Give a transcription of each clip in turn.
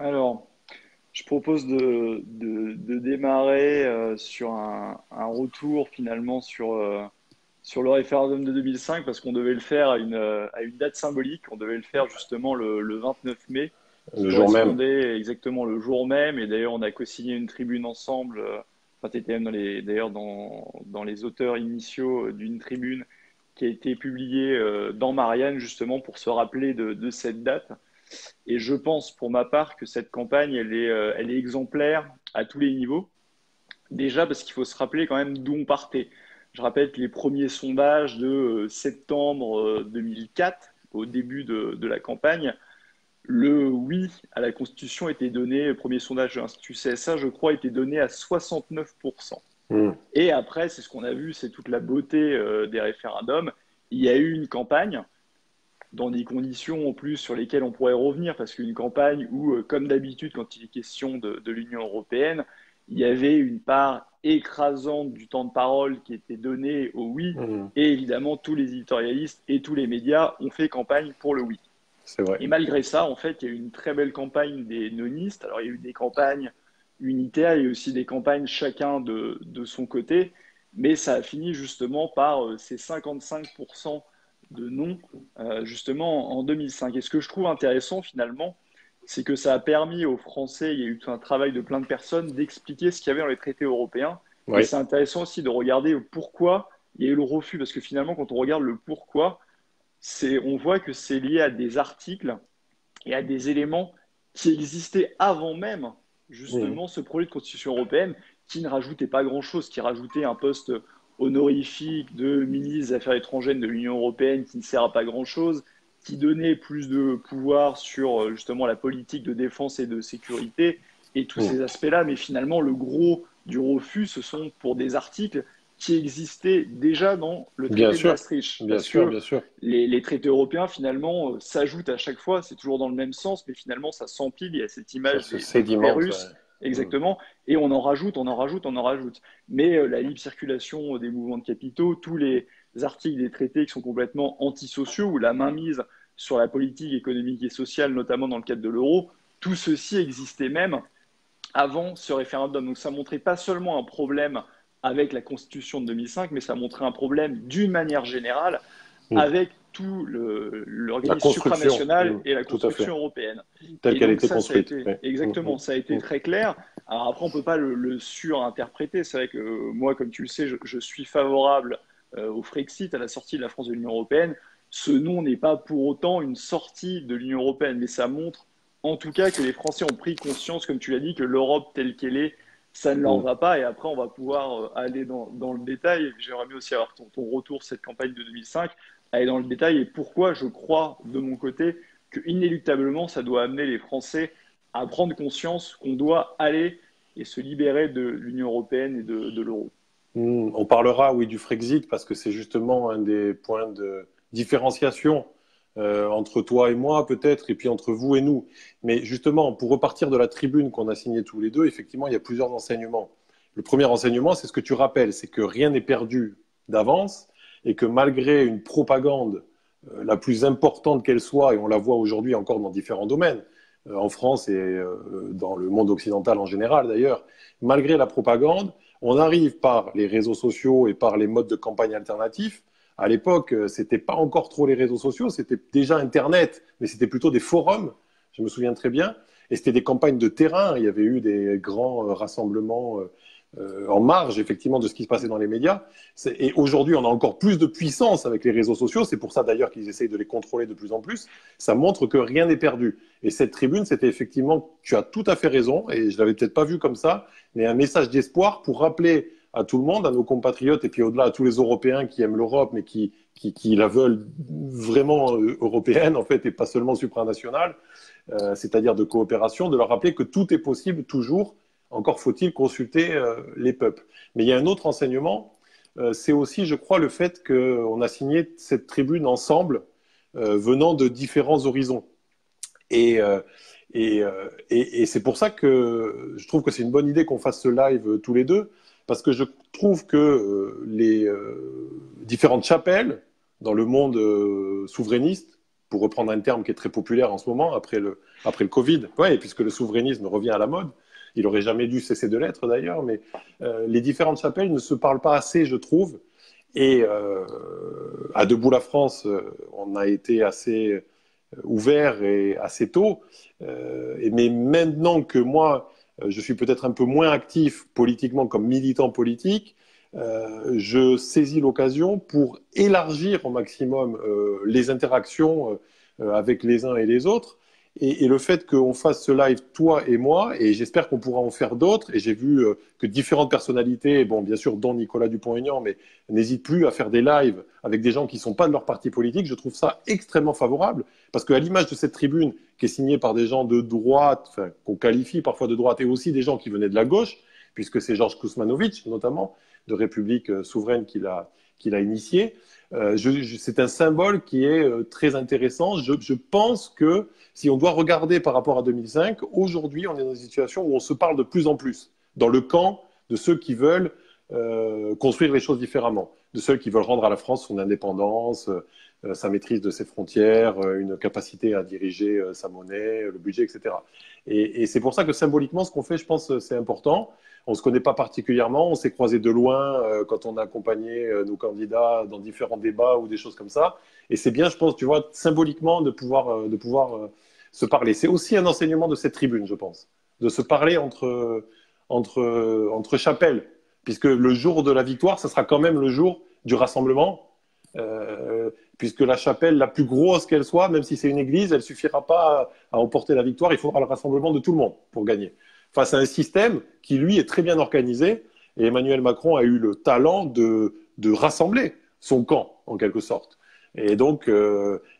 Alors, je propose de démarrer sur un retour finalement sur le référendum de 2005 parce qu'on devait le faire à une date symbolique. On devait le faire justement le 29 mai qui Le jour même. correspondait exactement le jour même. Et d'ailleurs, on a co-signé une tribune ensemble. Enfin, tu étais même d'ailleurs dans les auteurs initiaux d'une tribune qui a été publiée dans Marianne justement pour se rappeler de cette date. Et je pense pour ma part que cette campagne, elle est exemplaire à tous les niveaux. Déjà parce qu'il faut se rappeler quand même d'où on partait. Je rappelle que les premiers sondages de septembre 2004, au début de la campagne, le oui à la Constitution était donné, le premier sondage de l'Institut CSA, je crois, était donné à 69%. Hmm. Et après, c'est ce qu'on a vu, c'est toute la beauté des référendums. Il y a eu une campagne dans des conditions en plus sur lesquelles on pourrait revenir, parce qu'une campagne où, comme d'habitude, quand il est question de l'Union européenne, il y avait une part écrasante du temps de parole qui était donné au oui, Hmm. et évidemment, tous les éditorialistes et tous les médias ont fait campagne pour le oui. C'est vrai. Et malgré ça, en fait, il y a eu une très belle campagne des nonistes. Alors, il y a eu des campagnes unitaires, il y a eu aussi des campagnes chacun de son côté, mais ça a fini justement par ces 55% de non, justement en 2005. Et ce que je trouve intéressant finalement, c'est que ça a permis aux Français, il y a eu tout un travail de plein de personnes, d'expliquer ce qu'il y avait dans les traités européens. Et Oui. c'est intéressant aussi de regarder pourquoi il y a eu le refus, parce que finalement, quand on regarde le pourquoi, on voit que c'est lié à des articles et à des éléments qui existaient avant même, Hmm. justement, ce projet de constitution européenne, qui ne rajoutait pas grand-chose, qui rajoutait un poste honorifique de ministre des Affaires étrangères de l'Union européenne qui ne sert à pas grand-chose, qui donnait plus de pouvoir sur justement la politique de défense et de sécurité et tous Hmm. ces aspects-là. Mais finalement, le gros du refus, ce sont pour des articles qui existaient déjà dans le Bien traité de sûr. Maastricht. Bien Parce sûr, que bien sûr. les traités européens, finalement, s'ajoutent à chaque fois, c'est toujours dans le même sens, mais finalement, ça s'empile. Il y a cette Ça image se des poupées sédimente. Ouais. russes, Hmm. exactement, et on en rajoute, on en rajoute, on en rajoute. Mais la libre circulation des mouvements de capitaux, tous les articles des traités qui sont complètement antisociaux, ou la mainmise sur la politique économique et sociale, notamment dans le cadre de l'euro, tout ceci existait même avant ce référendum. Donc ça montrait pas seulement un problème avec la Constitution de 2005, mais ça montrait un problème d'une manière générale Hmm. avec tout La l'organisme construction. supranational Hmm. et la Tout à fait. construction européenne. Telle Et qu'elle a donc été ça a construite. été Oui. Hmm. exactement, ça a été Hmm. très clair. Alors après, on peut pas le surinterpréter. C'est vrai que moi, comme tu le sais, je suis favorable au Frexit, à la sortie de la France de l'Union européenne. Ce non n'est pas pour autant une sortie de l'Union européenne, mais ça montre en tout cas que les Français ont pris conscience, comme tu l'as dit, que l'Europe telle qu'elle est, ça ne leur Hmm. va pas. Et après, on va pouvoir aller dans le détail. J'aimerais bien aussi avoir ton retour, cette campagne de 2005, aller dans le détail et pourquoi je crois de mon côté que inéluctablement, ça doit amener les Français à prendre conscience qu'on doit aller et se libérer de l'Union européenne et de l'euro. Hmm. On parlera, oui, du Frexit parce que c'est justement un des points de différenciation entre toi et moi, peut-être, et puis entre vous et nous. Mais justement, pour repartir de la tribune qu'on a signée tous les deux, effectivement, il y a plusieurs enseignements. Le premier enseignement, c'est ce que tu rappelles, c'est que rien n'est perdu d'avance et que malgré une propagande la plus importante qu'elle soit, et on la voit aujourd'hui encore dans différents domaines, en France et dans le monde occidental en général d'ailleurs, malgré la propagande, on arrive par les réseaux sociaux et par les modes de campagne alternatifs. À l'époque, c'était pas encore trop les réseaux sociaux, c'était déjà Internet, mais c'était plutôt des forums, je me souviens très bien. Et c'était des campagnes de terrain. Il y avait eu des grands rassemblements en marge, effectivement, de ce qui se passait dans les médias. Et aujourd'hui, on a encore plus de puissance avec les réseaux sociaux. C'est pour ça, d'ailleurs, qu'ils essayent de les contrôler de plus en plus. Ça montre que rien n'est perdu. Et cette tribune, c'était effectivement, tu as tout à fait raison, et je l'avais peut-être pas vu comme ça, mais un message d'espoir pour rappeler à tout le monde, à nos compatriotes, et puis au-delà à tous les Européens qui aiment l'Europe, mais qui la veulent vraiment européenne, en fait, et pas seulement supranationale, c'est-à-dire de coopération, de leur rappeler que tout est possible toujours, encore faut-il consulter les peuples. Mais il y a un autre enseignement, c'est aussi, je crois, le fait qu'on a signé cette tribune ensemble, venant de différents horizons. Et, et c'est pour ça que je trouve que c'est une bonne idée qu'on fasse ce live tous les deux, parce que je trouve que les différentes chapelles dans le monde souverainiste pour reprendre un terme qui est très populaire en ce moment, après le Covid, ouais, puisque le souverainisme revient à la mode. Il n'aurait jamais dû cesser de l'être d'ailleurs, mais les différentes chapelles ne se parlent pas assez, je trouve. Et à Debout la France, on a été assez ouvert et assez tôt. Mais maintenant que moi, je suis peut-être un peu moins actif politiquement comme militant politique, je saisis l'occasion pour élargir au maximum les interactions avec les uns et les autres. Et le fait qu'on fasse ce live, toi et moi, et j'espère qu'on pourra en faire d'autres, et j'ai vu que différentes personnalités, bon, bien sûr, dont Nicolas Dupont-Aignan, mais n'hésitent plus à faire des lives avec des gens qui ne sont pas de leur parti politique, je trouve ça extrêmement favorable, parce qu'à l'image de cette tribune qui est signée par des gens de droite, enfin, qu'on qualifie parfois de droite, et aussi des gens qui venaient de la gauche, puisque c'est Georges Kuzmanovic, notamment, de République souveraine qu'il a initié. C'est un symbole qui est très intéressant. Je pense que si on doit regarder par rapport à 2005, aujourd'hui, on est dans une situation où on se parle de plus en plus dans le camp de ceux qui veulent construire les choses différemment, de ceux qui veulent rendre à la France son indépendance, sa maîtrise de ses frontières, une capacité à diriger sa monnaie, le budget, etc. Et c'est pour ça que symboliquement, ce qu'on fait, je pense, c'est important. On ne se connaît pas particulièrement, on s'est croisés de loin quand on a accompagné nos candidats dans différents débats ou des choses comme ça. Et c'est bien, je pense, tu vois, symboliquement, de pouvoir se parler. C'est aussi un enseignement de cette tribune, je pense, de se parler entre chapelles, puisque le jour de la victoire, ce sera quand même le jour du rassemblement, puisque la chapelle, la plus grosse qu'elle soit, même si c'est une église, elle ne suffira pas à emporter la victoire, il faudra le rassemblement de tout le monde pour gagner. Face à un système qui, lui, est très bien organisé, et Emmanuel Macron a eu le talent de rassembler son camp, en quelque sorte. Et donc,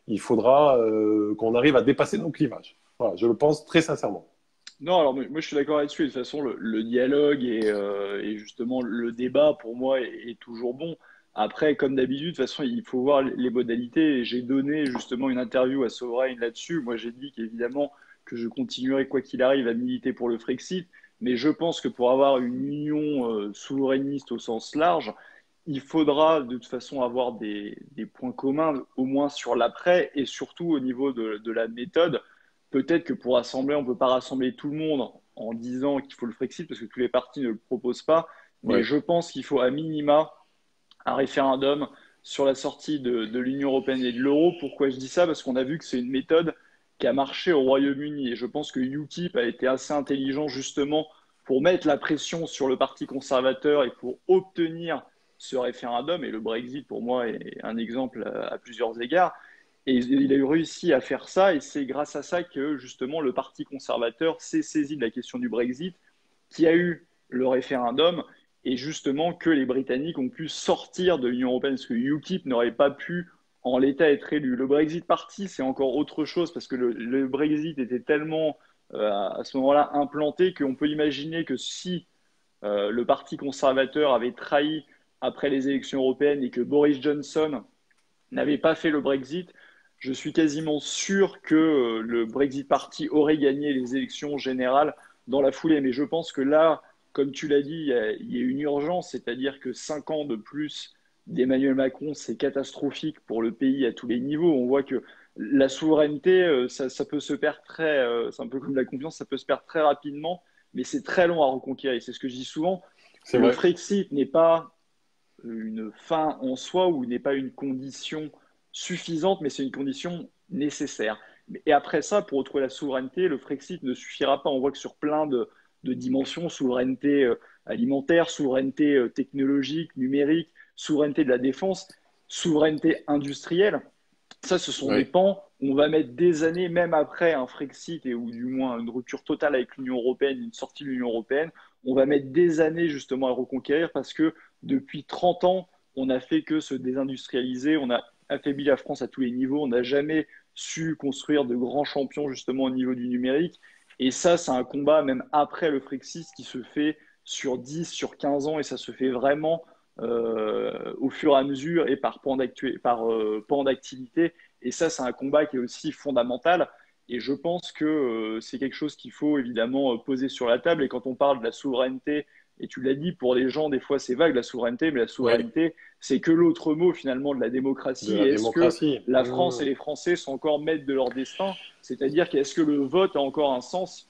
il faudra qu'on arrive à dépasser nos clivages. Voilà, je le pense très sincèrement. Non, alors moi je suis d'accord là-dessus. De toute façon, le dialogue et justement le débat pour moi est toujours bon. Après, comme d'habitude, de toute façon, il faut voir les modalités. Et j'ai donné justement une interview à Sovereign là-dessus. Moi, j'ai dit qu'évidemment que je continuerai quoi qu'il arrive à militer pour le Frexit, mais je pense que pour avoir une union souverainiste au sens large, il faudra de toute façon avoir des points communs, au moins sur l'après et surtout au niveau de la méthode. Peut-être que pour rassembler, on ne peut pas rassembler tout le monde en disant qu'il faut le Frexit parce que tous les partis ne le proposent pas. Mais Ouais. je pense qu'il faut à minima un référendum sur la sortie de l'Union européenne et de l'euro. Pourquoi je dis ça? Parce qu'on a vu que c'est une méthode qui a marché au Royaume-Uni. Et je pense que UKIP a été assez intelligent justement pour mettre la pression sur le Parti conservateur et pour obtenir ce référendum. Et le Brexit, pour moi, est un exemple à plusieurs égards. Et il a eu réussi à faire ça, et c'est grâce à ça que justement le Parti conservateur s'est saisi de la question du Brexit, qui a eu le référendum, et justement que les Britanniques ont pu sortir de l'Union européenne, parce que UKIP n'aurait pas pu en l'état être élu. Le Brexit Party, c'est encore autre chose, parce que le Brexit était tellement à ce moment-là implanté qu'on peut imaginer que si le Parti conservateur avait trahi après les élections européennes et que Boris Johnson n'avait pas fait le Brexit, je suis quasiment sûr que le Brexit Party aurait gagné les élections générales dans la foulée. Mais je pense que là, comme tu l'as dit, il y a une urgence, c'est-à-dire que 5 ans de plus d'Emmanuel Macron, c'est catastrophique pour le pays à tous les niveaux. On voit que la souveraineté, ça peut se perdre c'est un peu comme la confiance, ça peut se perdre très rapidement, mais c'est très long à reconquérir. C'est ce que je dis souvent. C'est Le vrai. Frexit n'est pas une fin en soi ou n'est pas une condition suffisante, mais c'est une condition nécessaire. Et après ça, pour retrouver la souveraineté, le Frexit ne suffira pas. On voit que sur plein de dimensions, souveraineté alimentaire, souveraineté technologique, numérique, souveraineté de la défense, souveraineté industrielle, ça, ce sont des Ouais. pans où on va mettre des années, même après un Frexit et ou du moins une rupture totale avec l'Union européenne, une sortie de l'Union européenne, on va mettre des années justement à reconquérir parce que depuis 30 ans, on n'a fait que se désindustrialiser, on a affaibli la France à tous les niveaux, on n'a jamais su construire de grands champions justement au niveau du numérique. Et ça, c'est un combat même après le Frexit qui se fait sur 10, sur 15 ans et ça se fait vraiment au fur et à mesure et par pan d'activité. Et ça, c'est un combat qui est aussi fondamental. Et je pense que c'est quelque chose qu'il faut évidemment poser sur la table. Et quand on parle de la souveraineté Et tu l'as dit, pour les gens, des fois, c'est vague la souveraineté, mais la souveraineté, c'est que l'autre mot finalement de la de démocratie. la Et est-ce que démocratie. la France et les Français sont encore maîtres de leur destin? C'est-à-dire qu'est-ce que le vote a encore un sens?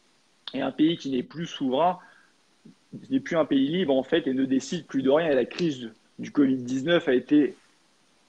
Et un pays qui n'est plus souverain n'est plus un pays libre en fait et ne décide plus de rien. Et la crise du Covid-19 a été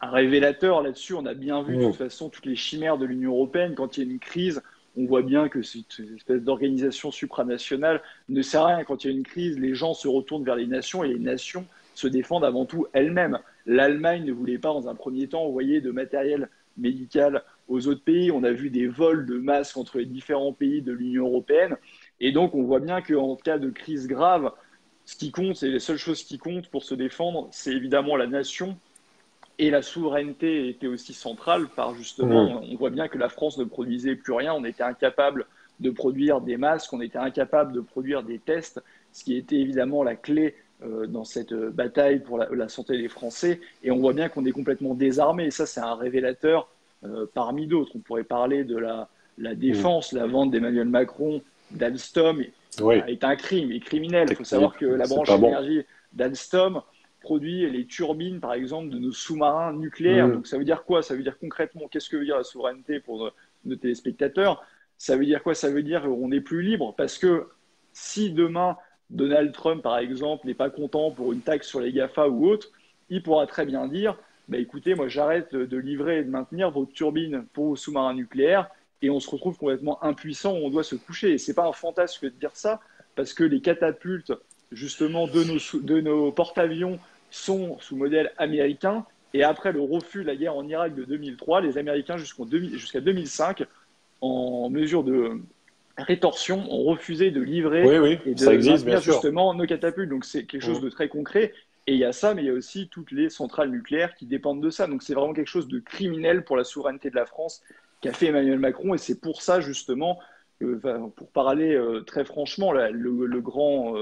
un révélateur là-dessus. On a bien vu de toute façon toutes les chimères de l'Union européenne. Quand il y a une crise, on voit bien que cette espèce d'organisation supranationale ne sert à rien. Quand il y a une crise, les gens se retournent vers les nations et les nations se défendent avant tout elles-mêmes. L'Allemagne ne voulait pas, dans un premier temps, envoyer de matériel médical aux autres pays. On a vu des vols de masques entre les différents pays de l'Union européenne. Et donc, on voit bien qu'en cas de crise grave, ce qui compte, et les seules choses qui comptent pour se défendre, c'est évidemment la nation. Et la souveraineté était aussi centrale par justement, on voit bien que la France ne produisait plus rien, on était incapable de produire des masques, on était incapable de produire des tests, ce qui était évidemment la clé dans cette bataille pour la santé des Français. Et on voit bien qu'on est complètement désarmé. Et ça, c'est un révélateur parmi d'autres. On pourrait parler de la défense, la vente d'Emmanuel Macron d'Alstom Oui, est un crime, est criminel. Il faut technique, savoir que la c'est branche pas bon. énergie d'Alstom produit les turbines, par exemple, de nos sous-marins nucléaires. Donc ça veut dire quoi? Ça veut dire concrètement, qu'est-ce que veut dire la souveraineté pour nos téléspectateurs? Ça veut dire quoi? Ça veut dire qu'on n'est plus libre parce que si demain Donald Trump, par exemple, n'est pas content pour une taxe sur les GAFA ou autre, il pourra très bien dire, bah, écoutez, moi j'arrête de livrer et de maintenir vos turbines pour vos sous-marins nucléaires et on se retrouve complètement impuissant, on doit se coucher. Et ce n'est pas un fantasme de dire ça, parce que les catapultes, justement, de nos porte-avions sont sous modèle américain. Et après le refus de la guerre en Irak de 2003, les Américains, jusqu'à 2005, en mesure de rétorsion, ont refusé de livrer Oui, oui, et ça de existe, bien maintenir sûr. justement nos catapultes. Donc c'est quelque chose de très concret. Et il y a ça, mais il y a aussi toutes les centrales nucléaires qui dépendent de ça. Donc c'est vraiment quelque chose de criminel pour la souveraineté de la France qu'a fait Emmanuel Macron. Et c'est pour ça, justement, pour parler très franchement, le grand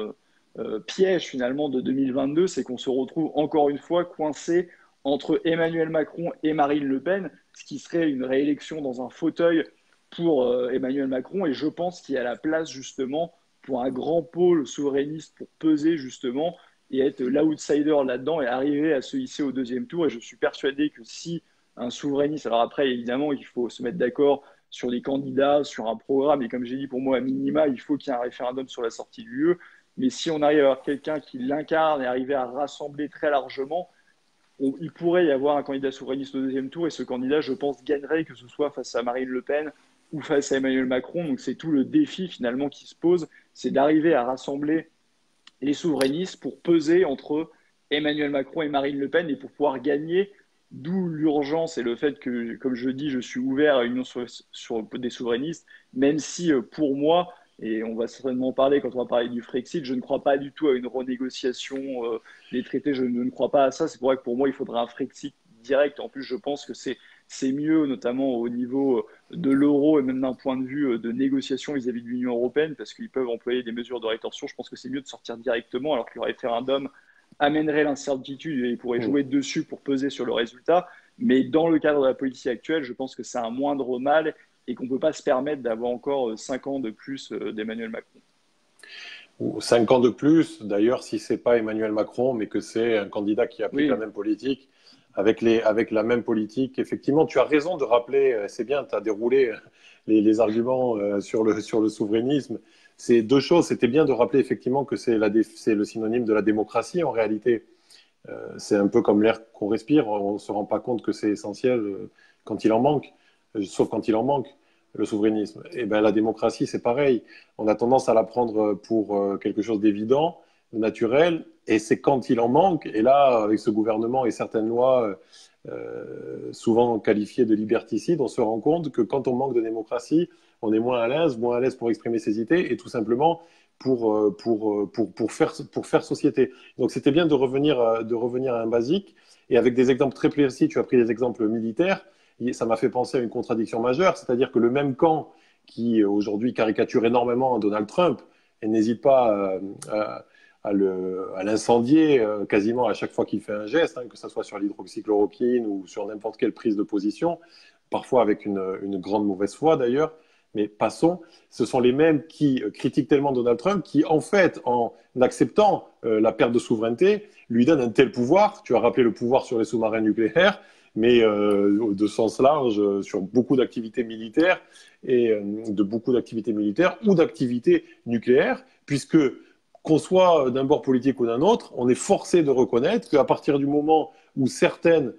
piège finalement de 2022, c'est qu'on se retrouve encore une fois coincé entre Emmanuel Macron et Marine Le Pen, ce qui serait une réélection dans un fauteuil pour Emmanuel Macron. Et je pense qu'il y a la place justement pour un grand pôle souverainiste pour peser justement et être l'outsider là-dedans et arriver à se hisser au deuxième tour. Et je suis persuadé que si un souverainiste, alors après évidemment il faut se mettre d'accord sur les candidats, sur un programme, et comme j'ai dit pour moi à minima, il faut qu'il y ait un référendum sur la sortie de l'UE. Mais si on arrive à avoir quelqu'un qui l'incarne et arriver à rassembler très largement, il pourrait y avoir un candidat souverainiste au deuxième tour et ce candidat, je pense, gagnerait que ce soit face à Marine Le Pen ou face à Emmanuel Macron. Donc c'est tout le défi finalement qui se pose, c'est d'arriver à rassembler les souverainistes pour peser entre Emmanuel Macron et Marine Le Pen et pour pouvoir gagner. D'où l'urgence et le fait que, comme je dis, je suis ouvert à une union sur des souverainistes, même si pour moi, et on va certainement en parler quand on va parler du Frexit, je ne crois pas du tout à une renégociation des traités, je ne crois pas à ça. C'est pour ça que pour moi, il faudra un Frexit direct. En plus, je pense que c'est mieux, notamment au niveau de l'euro et même d'un point de vue de négociation vis-à-vis de l'Union européenne, parce qu'ils peuvent employer des mesures de rétorsion. Je pense que c'est mieux de sortir directement, alors que le référendum amènerait l'incertitude et pourrait jouer dessus pour peser sur le résultat. Mais dans le cadre de la politique actuelle, je pense que c'est un moindre mal et qu'on ne peut pas se permettre d'avoir encore 5 ans de plus d'Emmanuel Macron. Ou 5 ans de plus, d'ailleurs, si ce n'est pas Emmanuel Macron, mais que c'est un candidat qui applique Oui. la même politique, avec la même politique. Effectivement, tu as raison de rappeler, c'est bien, tu as déroulé les arguments sur le souverainisme. C'est deux choses. C'était bien de rappeler effectivement que c'est le synonyme de la démocratie en réalité. C'est un peu comme l'air qu'on respire. On ne se rend pas compte que c'est essentiel quand il en manque, sauf quand il en manque, le souverainisme. Et ben, la démocratie, c'est pareil. On a tendance à la prendre pour quelque chose d'évident, de naturel, et c'est quand il en manque. Et là, avec ce gouvernement et certaines lois souvent qualifiées de liberticides, on se rend compte que quand on manque de démocratie, on est moins à l'aise pour exprimer ses idées et tout simplement pour faire société. Donc c'était bien de revenir à un basique. Et avec des exemples très précis, tu as pris des exemples militaires, ça m'a fait penser à une contradiction majeure, c'est-à-dire que le même camp qui aujourd'hui caricature énormément Donald Trump et n'hésite pas à l'incendier quasiment à chaque fois qu'il fait un geste, hein, que ce soit sur l'hydroxychloroquine ou sur n'importe quelle prise de position, parfois avec une grande mauvaise foi d'ailleurs, Mais passons, ce sont les mêmes qui critiquent tellement Donald Trump qui, en fait, en acceptant la perte de souveraineté, lui donnent un tel pouvoir. Tu as rappelé le pouvoir sur les sous-marins nucléaires, mais de sens large, sur beaucoup d'activités militaires et de beaucoup d'activités militaires ou d'activités nucléaires, puisque qu'on soit d'un bord politique ou d'un autre, on est forcé de reconnaître qu'à partir du moment où certains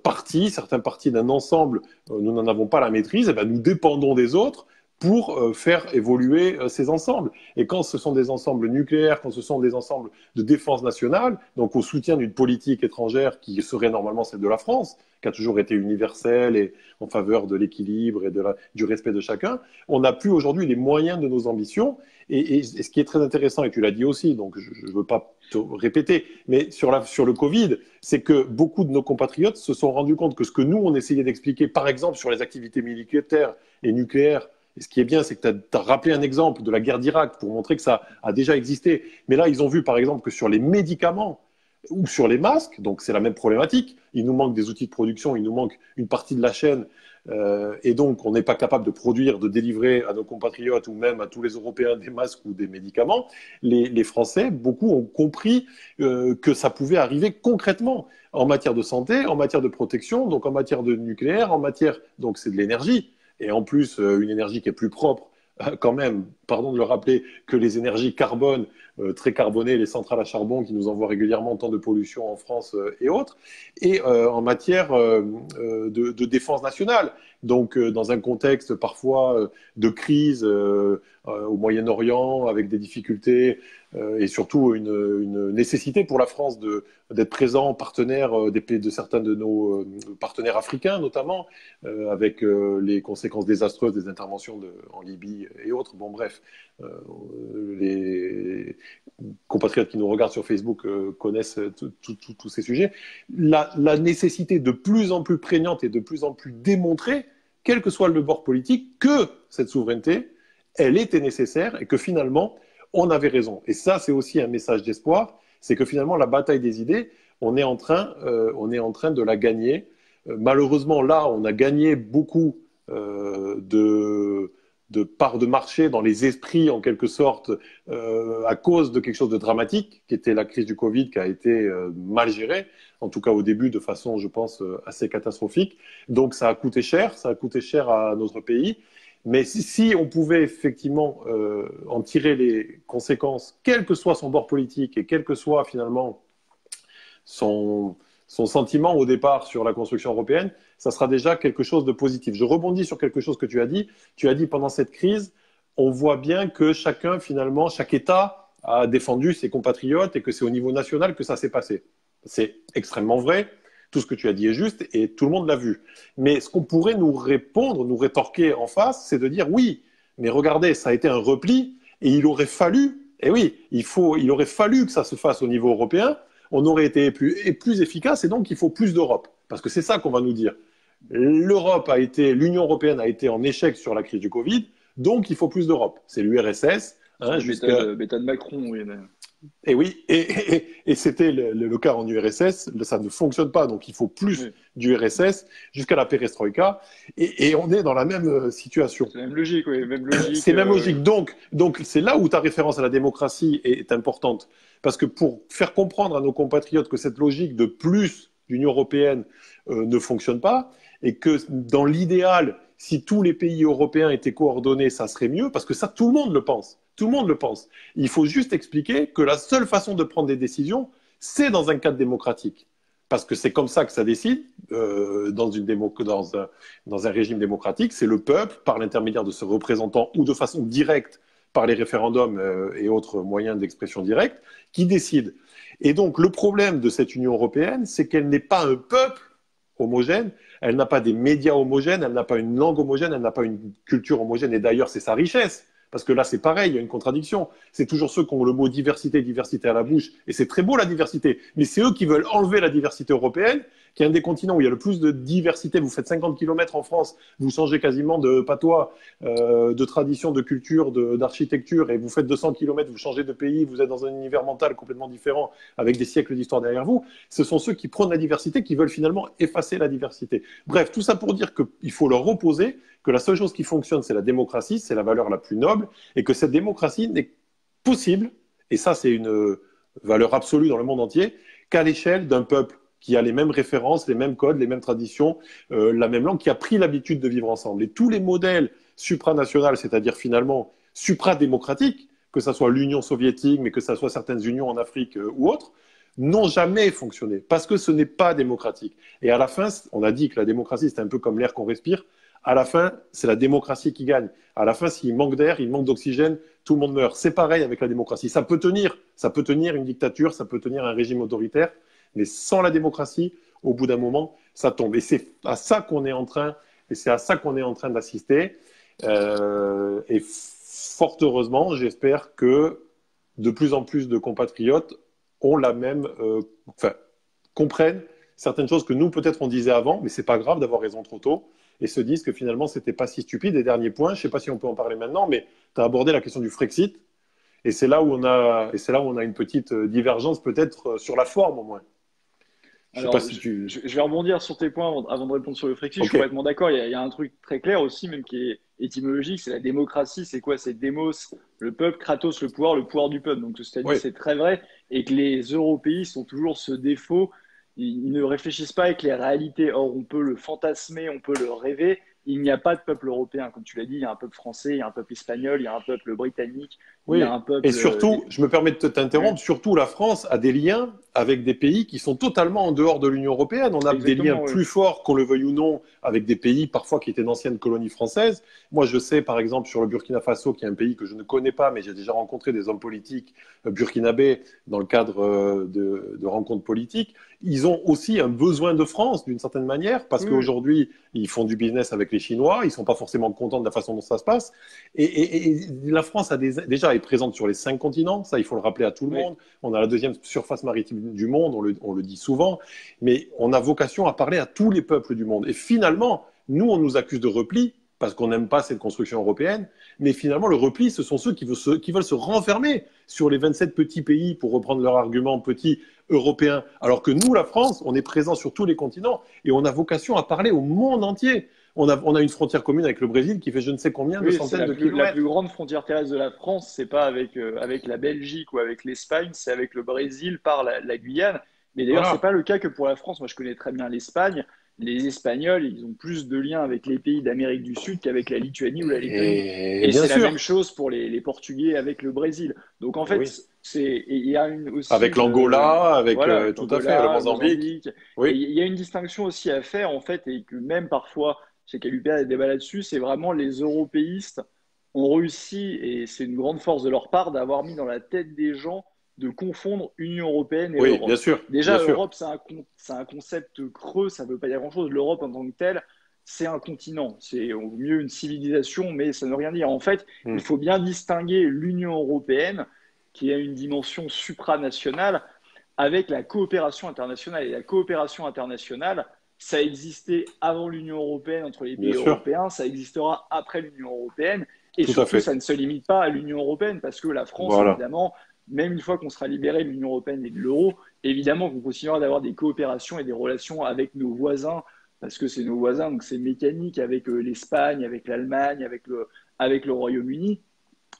partis d'un ensemble, nous n'en avons pas la maîtrise, et ben nous dépendons des autres pour faire évoluer ces ensembles. Et quand ce sont des ensembles nucléaires, quand ce sont des ensembles de défense nationale, donc au soutien d'une politique étrangère qui serait normalement celle de la France, qui a toujours été universelle et en faveur de l'équilibre et du respect de chacun, on n'a plus aujourd'hui les moyens de nos ambitions. Et ce qui est très intéressant, et tu l'as dit aussi, donc je ne veux pas te répéter, mais sur le Covid, c'est que beaucoup de nos compatriotes se sont rendus compte que ce que nous, on essayait d'expliquer, par exemple, sur les activités militaires et nucléaires, et ce qui est bien, c'est que tu as rappelé un exemple de la guerre d'Irak pour montrer que ça a déjà existé. Mais là, ils ont vu, par exemple, que sur les médicaments ou sur les masques, donc c'est la même problématique, il nous manque des outils de production, il nous manque une partie de la chaîne, et donc on n'est pas capable de produire, de délivrer à nos compatriotes ou même à tous les Européens des masques ou des médicaments. Les Français, beaucoup ont compris que ça pouvait arriver concrètement en matière de santé, en matière de protection, donc en matière de nucléaire, en matière, donc c'est de l'énergie, et en plus une énergie qui est plus propre quand même, pardon de le rappeler, que les énergies carbone, très carbonées, les centrales à charbon qui nous envoient régulièrement tant de pollution en France et autres, et en matière de défense nationale. Donc, dans un contexte parfois de crise au Moyen-Orient, avec des difficultés et surtout une nécessité pour la France d'être présent partenaire de certains de nos partenaires africains, notamment, avec les conséquences désastreuses des interventions en Libye et autres. Bon, bref, les compatriotes qui nous regardent sur Facebook connaissent tous ces sujets. La nécessité de plus en plus prégnante et de plus en plus démontrée, quel que soit le bord politique, que cette souveraineté, elle était nécessaire et que finalement, on avait raison. Et ça, c'est aussi un message d'espoir, c'est que finalement, la bataille des idées, on est en train de la gagner. Malheureusement, là, on a gagné beaucoup de parts de marché dans les esprits, en quelque sorte, à cause de quelque chose de dramatique, qui était la crise du Covid, qui a été mal gérée, en tout cas au début, de façon, je pense, assez catastrophique. Donc, ça a coûté cher à notre pays. Mais si on pouvait effectivement en tirer les conséquences, quel que soit son bord politique et quel que soit finalement son sentiment au départ sur la construction européenne, ça sera déjà quelque chose de positif. Je rebondis sur quelque chose que tu as dit. Tu as dit pendant cette crise, on voit bien que chacun, finalement, chaque État a défendu ses compatriotes et que c'est au niveau national que ça s'est passé. C'est extrêmement vrai. Tout ce que tu as dit est juste et tout le monde l'a vu. Mais ce qu'on pourrait nous répondre, nous rétorquer en face, c'est de dire oui, mais regardez, ça a été un repli et il aurait fallu, et oui, il aurait fallu que ça se fasse au niveau européen, on aurait été plus efficace et donc il faut plus d'Europe. Parce que c'est ça qu'on va nous dire. L'Union européenne a été en échec sur la crise du Covid, donc il faut plus d'Europe. C'est l'URSS. Hein, méthode Macron, oui. Et oui, et c'était le cas en URSS, ça ne fonctionne pas, donc il faut plus d'URSS jusqu'à la perestroïka, et on est dans la même situation. C'est la même logique, oui, même logique. C'est la même logique, donc c'est là où ta référence à la démocratie est importante, parce que pour faire comprendre à nos compatriotes que cette logique de plus d'Union européenne ne fonctionne pas, et que dans l'idéal, si tous les pays européens étaient coordonnés, ça serait mieux, parce que ça, tout le monde le pense. Tout le monde le pense. Il faut juste expliquer que la seule façon de prendre des décisions, c'est dans un cadre démocratique. Parce que c'est comme ça que ça décide, dans un régime démocratique. C'est le peuple, par l'intermédiaire de ses représentants ou de façon directe, par les référendums et autres moyens d'expression directe, qui décide. Et donc, le problème de cette Union européenne, c'est qu'elle n'est pas un peuple homogène, elle n'a pas des médias homogènes, elle n'a pas une langue homogène, elle n'a pas une culture homogène. Et d'ailleurs, c'est sa richesse. Parce que là, c'est pareil, il y a une contradiction. C'est toujours ceux qui ont le mot diversité à la bouche, et c'est très beau la diversité, mais c'est eux qui veulent enlever la diversité européenne, qui est un des continents où il y a le plus de diversité. Vous faites 50 km en France, vous changez quasiment de patois, de tradition, de culture, d'architecture, et vous faites 200 km, vous changez de pays, vous êtes dans un univers mental complètement différent, avec des siècles d'histoire derrière vous. Ce sont ceux qui prônent la diversité, qui veulent finalement effacer la diversité. Bref, tout ça pour dire qu'il faut leur opposer que la seule chose qui fonctionne, c'est la démocratie, c'est la valeur la plus noble, et que cette démocratie n'est possible, et ça c'est une valeur absolue dans le monde entier, qu'à l'échelle d'un peuple qui a les mêmes références, les mêmes codes, les mêmes traditions, la même langue, qui a pris l'habitude de vivre ensemble. Et tous les modèles supranationaux, c'est-à-dire finalement supradémocratiques, que ce soit l'Union soviétique, mais que ce soit certaines unions en Afrique ou autres, n'ont jamais fonctionné, parce que ce n'est pas démocratique. Et à la fin, on a dit que la démocratie, c'est un peu comme l'air qu'on respire. À la fin, c'est la démocratie qui gagne. À la fin, s'il manque d'air, il manque d'oxygène, tout le monde meurt. C'est pareil avec la démocratie. Ça peut tenir une dictature, ça peut tenir un régime autoritaire, mais sans la démocratie, au bout d'un moment, ça tombe. Et c'est à ça qu'on est en train, d'assister. Et fort heureusement, j'espère que de plus en plus de compatriotes ont la même, comprennent certaines choses que nous peut-être on disait avant, mais c'est pas grave d'avoir raison trop tôt, et se disent que finalement c'était pas si stupide. Et dernier point, je sais pas si on peut en parler maintenant, mais tu as abordé la question du Frexit, et c'est là où on a une petite divergence peut-être sur la forme au moins. Je sais Alors, pas si tu. je vais rebondir sur tes points avant de répondre sur le Frexit. Je suis Ok. complètement d'accord. Il y a un truc très clair aussi, même qui est étymologique, c'est la démocratie. C'est quoi? C'est démos, le peuple, kratos, le pouvoir du peuple. Donc, tout ce que tu as dit, Oui. c'est très vrai. Et que les européistes ont toujours ce défaut. Ils ne réfléchissent pas avec les réalités. Or, on peut le fantasmer, on peut le rêver. Il n'y a pas de peuple européen. Comme tu l'as dit, il y a un peuple français, il y a un peuple espagnol, il y a un peuple britannique, il y a Oui, un et peuple. surtout, je me permets de t'interrompre, surtout la France a des liens avec des pays qui sont totalement en dehors de l'Union européenne. On a des liens Exactement, oui. plus forts, qu'on le veuille ou non, avec des pays parfois qui étaient d'anciennes colonies françaises. Moi, je sais par exemple sur le Burkina Faso, qui est un pays que je ne connais pas, mais j'ai déjà rencontré des hommes politiques burkinabés dans le cadre de rencontres politiques. Ils ont aussi un besoin de France d'une certaine manière, parce Oui, oui. qu'aujourd'hui, ils font du business avec les Chinois, ils ne sont pas forcément contents de la façon dont ça se passe. Et la France déjà est présente sur les 5 continents, ça il faut le rappeler à tout le Oui. monde. On a la deuxième surface maritime du monde, on le dit souvent, mais on a vocation à parler à tous les peuples du monde. Et finalement, nous, on nous accuse de repli parce qu'on n'aime pas cette construction européenne, mais finalement, le repli, ce sont ceux qui veulent se renfermer sur les 27 petits pays, pour reprendre leur argument, petits européens, alors que nous, la France, on est présent sur tous les continents et on a vocation à parler au monde entier. On a une frontière commune avec le Brésil qui fait je ne sais combien de Oui, c'est centaines de la plus kilomètres. grande frontière terrestre de la France, c'est pas avec la Belgique ou avec l'Espagne, c'est avec le Brésil par la Guyane. Mais d'ailleurs, c'est Voilà. pas le cas que pour la France. Moi, je connais très bien l'Espagne. Les Espagnols, ils ont plus de liens avec les pays d'Amérique du Sud qu'avec la Lituanie ou la Lettonie. Et Et bien c'est la même sûr, chose pour les Portugais avec le Brésil. Donc en et fait, oui. il y a aussi Avec l'Angola, avec voilà, avec tout à fait, le l'Angola, le Mozambique. Mozambique. Et Oui, il y a une distinction aussi à faire en fait, et que même parfois chez Caluper, il y a des débats là-dessus, c'est vraiment les européistes ont réussi, et c'est une grande force de leur part, d'avoir mis dans la tête des gens de confondre Union européenne et oui, Europe. bien sûr, bien Déjà, sûr. Europe, c'est un concept creux, ça ne veut pas dire grand-chose. L'Europe en tant que telle, c'est un continent, c'est au mieux une civilisation, mais ça ne veut rien dire. En fait, il Hmm. faut bien distinguer l'Union européenne, qui a une dimension supranationale, avec la coopération internationale. Et la coopération internationale, ça existait avant l'Union européenne entre les pays Bien sûr, européens, ça existera après l'Union européenne. Et tout à surtout, fait. ça ne se limite pas à l'Union européenne, parce que la France, Voilà. évidemment, même une fois qu'on sera libéré de l'Union européenne et de l'euro, évidemment qu'on continuera d'avoir des coopérations et des relations avec nos voisins, parce que c'est nos voisins, donc c'est mécanique avec l'Espagne, avec l'Allemagne, avec le Royaume-Uni,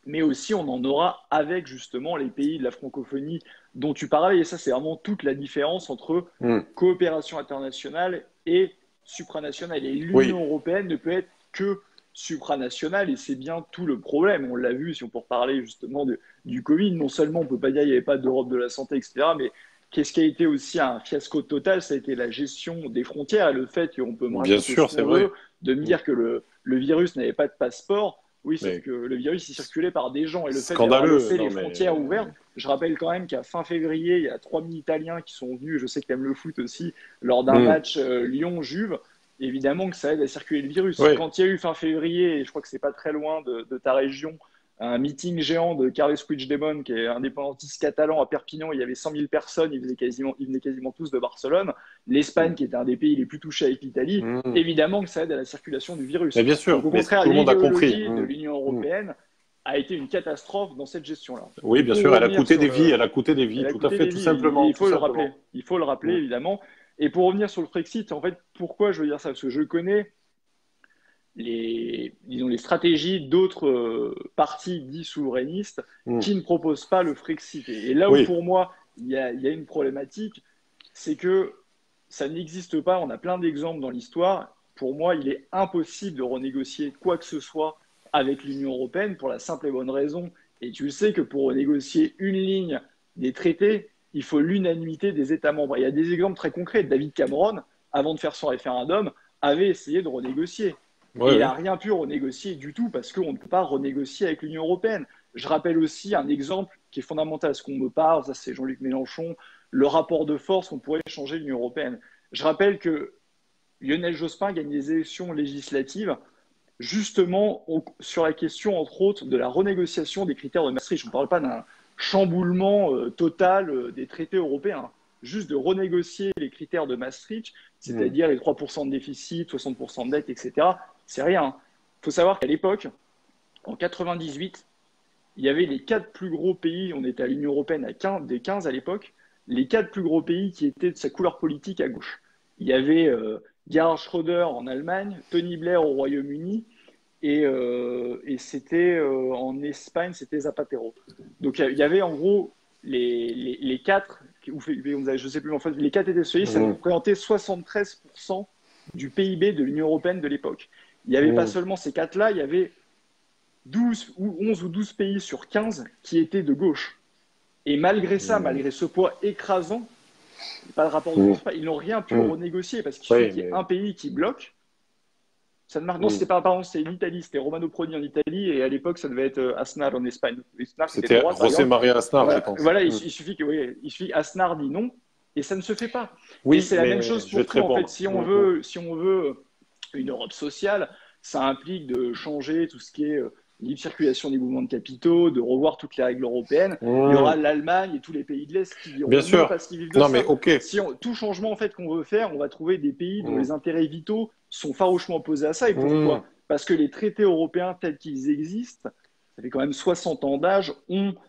mais aussi on en aura avec justement les pays de la francophonie dont tu parlais. Et ça, c'est vraiment toute la différence entre Hmm. coopération internationale et supranationale. Et Oui, l'Union européenne ne peut être que supranationale, et c'est bien tout le problème. On l'a vu, si on peut reparler justement du Covid, non seulement on ne peut pas dire qu'il n'y avait pas d'Europe de la santé, etc., mais qu'est-ce qui a été aussi un fiasco total, ça a été la gestion des frontières et le fait qu'on peut me bien raconter ce sûr, c'est qu'on veut, vrai. de me Hmm. dire que le virus n'avait pas de passeport. Oui, sauf Mais que le virus, il circulait par des gens. Et le fait d'avoir scandaleux, laissé non les mais frontières ouvertes, je rappelle quand même qu'à fin février, il y a 3000 Italiens qui sont venus, je sais que tu aimes le foot aussi, lors d'un hmm. match Lyon-Juve. Évidemment que ça aide à circuler le virus. Oui, Quand il y a eu fin février, et je crois que c'est pas très loin de ta région, un meeting géant de Carles Puigdemont, qui est indépendantiste catalan à Perpignan. Il y avait 100 000 personnes, ils venaient quasiment tous de Barcelone. L'Espagne, qui était un des pays les plus touchés avec l'Italie, évidemment que ça aide à la circulation du virus. Mais bien sûr, Donc, au mais contraire, tout le monde a compris. l'idéologie de l'Union européenne a été une catastrophe dans cette gestion-là. Oui, bien sûr, elle a coûté des vies, elle a coûté des vies, tout à fait, tout simplement. Il faut le rappeler, évidemment. Et pour revenir sur le Frexit, en fait, pourquoi je veux dire ça? Parce que je connais disons, les stratégies d'autres partis dits souverainistes qui ne proposent pas le Frexit. Et là où, pour moi, il y a une problématique, c'est que ça n'existe pas. On a plein d'exemples dans l'histoire. Pour moi, il est impossible de renégocier quoi que ce soit avec l'Union européenne pour la simple et bonne raison. Et tu le sais que pour renégocier une ligne des traités, il faut l'unanimité des États membres. Il y a des exemples très concrets. David Cameron, avant de faire son référendum, avait essayé de renégocier. Et il n'a rien pu renégocier du tout parce qu'on ne peut pas renégocier avec l'Union européenne. Je rappelle aussi un exemple qui est fondamental à ce qu'on me parle, ça c'est Jean-Luc Mélenchon, le rapport de force qu'on pourrait changer l'Union européenne. Je rappelle que Lionel Jospin gagne les élections législatives justement sur la question, entre autres, de la renégociation des critères de Maastricht. Je ne parle pas d'un chamboulement total des traités européens, juste de renégocier les critères de Maastricht, c'est-à-dire les 3% de déficit, 60% de dette, etc. C'est rien. Il faut savoir qu'à l'époque, en 98, il y avait les 4 plus gros pays, on était à l'Union européenne des 15 à l'époque, les 4 plus gros pays qui étaient de sa couleur politique à gauche. Il y avait Gerhard Schröder en Allemagne, Tony Blair au Royaume-Uni et c'était en Espagne, c'était Zapatero. Donc il y avait en gros les 4, je ne sais plus, mais en fait, les 4 étaient socialistes, ça représentait 73% du PIB de l'Union européenne de l'époque. Il n'y avait pas seulement ces 4-là, il y avait 11 ou 12 pays sur 15 qui étaient de gauche. Et malgré ça, malgré ce poids écrasant, pas de rapport de force, ils n'ont rien pu renégocier parce qu'il suffit qu'il y ait un pays qui bloque. Ça ne marche. Non, c'était pas, pardon, c'était l'Italie, c'était Romano Prodi en Italie et à l'époque ça devait être Aznar en Espagne. C'était José María Aznar, voilà. Je pense. Voilà, il suffit que Aznar dit non et ça ne se fait pas. Oui, et c'est la même chose pour tout. En fait, si on veut une Europe sociale, ça implique de changer tout ce qui est libre circulation des mouvements de capitaux, de revoir toutes les règles européennes. Il y aura l'Allemagne et tous les pays de l'Est qui diront non parce qu'ils vivent de ça. Mais Tout changement en fait, qu'on veut faire, on va trouver des pays dont les intérêts vitaux sont farouchement opposés à ça. Et pourquoi? Parce que les traités européens tels qu'ils existent, ça fait quand même 60 ans d'âge,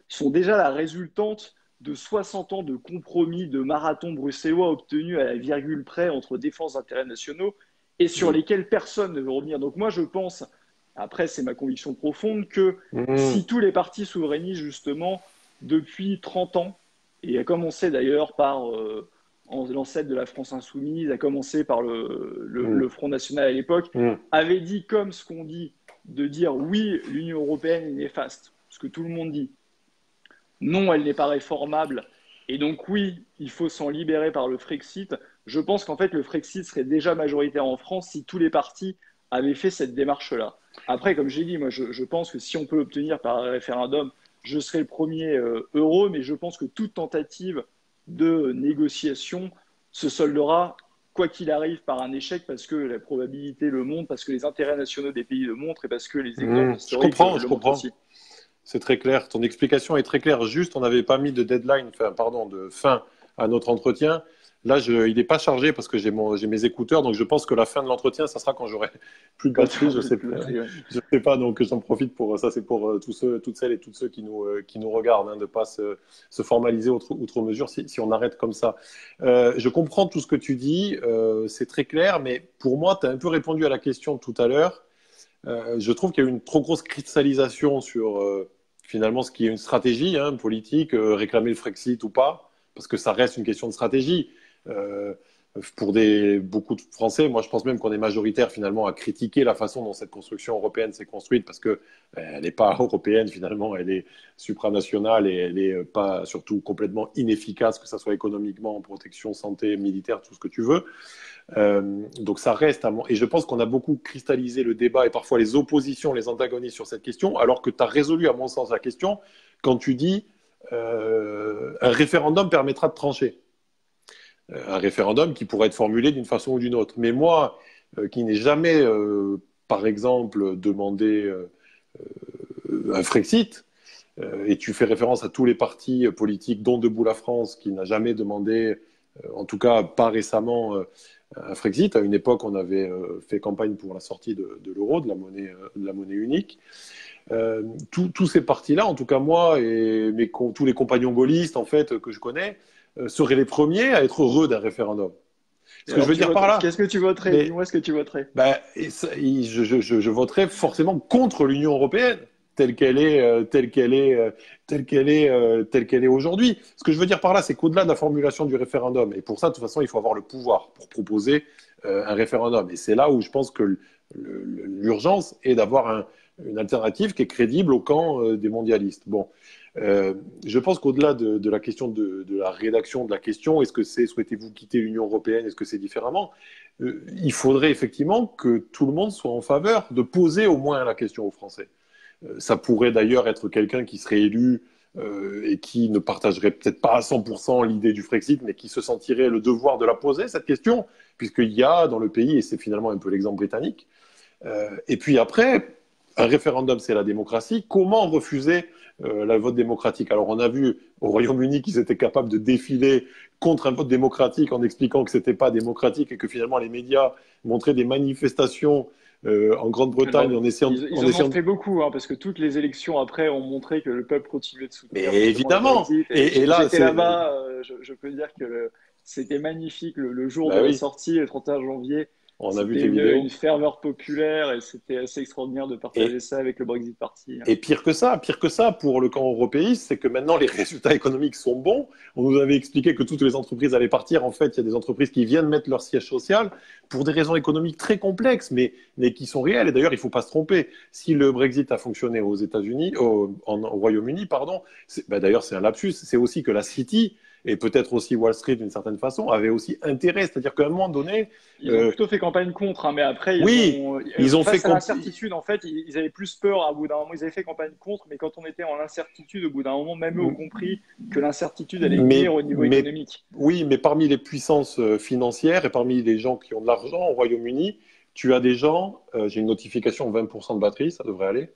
sont déjà la résultante de 60 ans de compromis, de marathon bruxellois obtenus à la virgule près entre défense d'intérêts nationaux et sur lesquels personne ne veut revenir. Donc moi, je pense, après c'est ma conviction profonde, que si tous les partis souverainistes, justement, depuis 30 ans, et a commencé d'ailleurs par l'ancêtre de la France insoumise, a commencé par le Front National à l'époque, avaient dit comme ce qu'on dit, de dire oui, l'Union européenne est néfaste, ce que tout le monde dit. Non, elle n'est pas réformable. Et donc oui, il faut s'en libérer par le Frexit. Je pense qu'en fait, le Frexit serait déjà majoritaire en France si tous les partis avaient fait cette démarche-là. Après, comme j'ai dit, moi, je pense que si on peut l'obtenir par un référendum, je serai le premier heureux, mais je pense que toute tentative de négociation se soldera, quoi qu'il arrive, par un échec, parce que la probabilité le montre, parce que les intérêts nationaux des pays le montrent, et parce que les exemples historiques je comprends. Aussi. C'est très clair. Ton explication est très claire. Juste, on n'avait pas mis de deadline, de fin à notre entretien. Là, il n'est pas chargé parce que j'ai mes écouteurs, donc je pense que la fin de l'entretien, ça sera quand j'aurai plus de batterie. Je sais pas, donc j'en profite pour ça. C'est pour toutes celles et tous ceux qui nous regardent, de ne pas se formaliser outre mesure si on arrête comme ça. Je comprends tout ce que tu dis, c'est très clair, mais pour moi, tu as un peu répondu à la question tout à l'heure. Je trouve qu'il y a eu une trop grosse cristallisation sur finalement ce qui est une stratégie politique, réclamer le Frexit ou pas, parce que ça reste une question de stratégie. Pour beaucoup de Français, moi je pense même qu'on est majoritaire finalement à critiquer la façon dont cette construction européenne s'est construite parce que elle n'est pas européenne finalement, elle est supranationale et elle n'est pas surtout complètement inefficace, que ce soit économiquement, protection, santé, militaire, tout ce que tu veux. Donc ça reste et je pense qu'on a beaucoup cristallisé le débat et parfois les oppositions, les antagonistes sur cette question, alors que tu as résolu à mon sens la question quand tu dis un référendum permettra de trancher. Un référendum qui pourrait être formulé d'une façon ou d'une autre. Mais moi, qui n'ai jamais, par exemple, demandé un Frexit, et tu fais référence à tous les partis politiques, dont Debout la France, qui n'a jamais demandé, en tout cas pas récemment, un Frexit. À une époque, on avait fait campagne pour la sortie de l'euro, de la monnaie unique. Tous ces partis-là, en tout cas moi et tous les compagnons gaullistes en fait que je connais, seraient les premiers à être heureux d'un référendum. Ce que je veux dire par là, qu'est-ce que tu voterais? Dis-moi ce que tu voterais. ben, je voterais forcément contre l'Union européenne telle qu'elle est, telle qu'elle est aujourd'hui. Ce que je veux dire par là, c'est qu'au-delà de la formulation du référendum, et pour ça, de toute façon, il faut avoir le pouvoir pour proposer un référendum. Et c'est là où je pense que l'urgence est d'avoir une alternative qui est crédible au camp des mondialistes. Bon, je pense qu'au-delà de la question de la rédaction de la question, est-ce que c'est souhaitez-vous quitter l'Union européenne, est-ce que c'est différemment, il faudrait effectivement que tout le monde soit en faveur de poser au moins la question aux Français. Ça pourrait d'ailleurs être quelqu'un qui serait élu et qui ne partagerait peut-être pas à 100% l'idée du Frexit, mais qui se sentirait le devoir de la poser, cette question, puisqu'il y a dans le pays, et c'est finalement un peu l'exemple britannique, et puis après, un référendum, c'est la démocratie. Comment refuser le vote démocratique? Alors, on a vu au Royaume-Uni qu'ils étaient capables de défiler contre un vote démocratique en expliquant que ce n'était pas démocratique et que finalement les médias montraient des manifestations en Grande-Bretagne en essayant... Ils ont montré beaucoup, hein, parce que toutes les élections après ont montré que le peuple continuait de soutenir Mais évidemment. le Brexit. Et là, j'étais là-bas, je peux dire que c'était magnifique le jour de la sortie, le 31 janvier. On a vu tes C'était vidéos. une ferveur populaire et c'était assez extraordinaire de partager ça avec le Brexit Party. Et pire que ça, pour le camp européiste, c'est que maintenant les résultats économiques sont bons. On nous avait expliqué que toutes les entreprises allaient partir. En fait, il y a des entreprises qui viennent mettre leur siège social pour des raisons économiques très complexes, mais qui sont réelles. Et d'ailleurs, il ne faut pas se tromper. Si le Brexit a fonctionné aux États-Unis, au Royaume-Uni, pardon, d'ailleurs c'est un lapsus, c'est aussi que la City et peut-être aussi Wall Street d'une certaine façon, avaient aussi intérêt. C'est-à-dire qu'à un moment donné... Ils ont plutôt fait campagne contre, hein, mais après, ils ont fait l'incertitude, en fait, ils avaient plus peur au bout d'un moment. Ils avaient fait campagne contre, mais quand on était en incertitude, au bout d'un moment, même eux ont compris que l'incertitude allait venir au niveau économique. Oui, mais parmi les puissances financières et parmi les gens qui ont de l'argent au Royaume-Uni, tu as des gens, j'ai une notification 20% de batterie, ça devrait aller,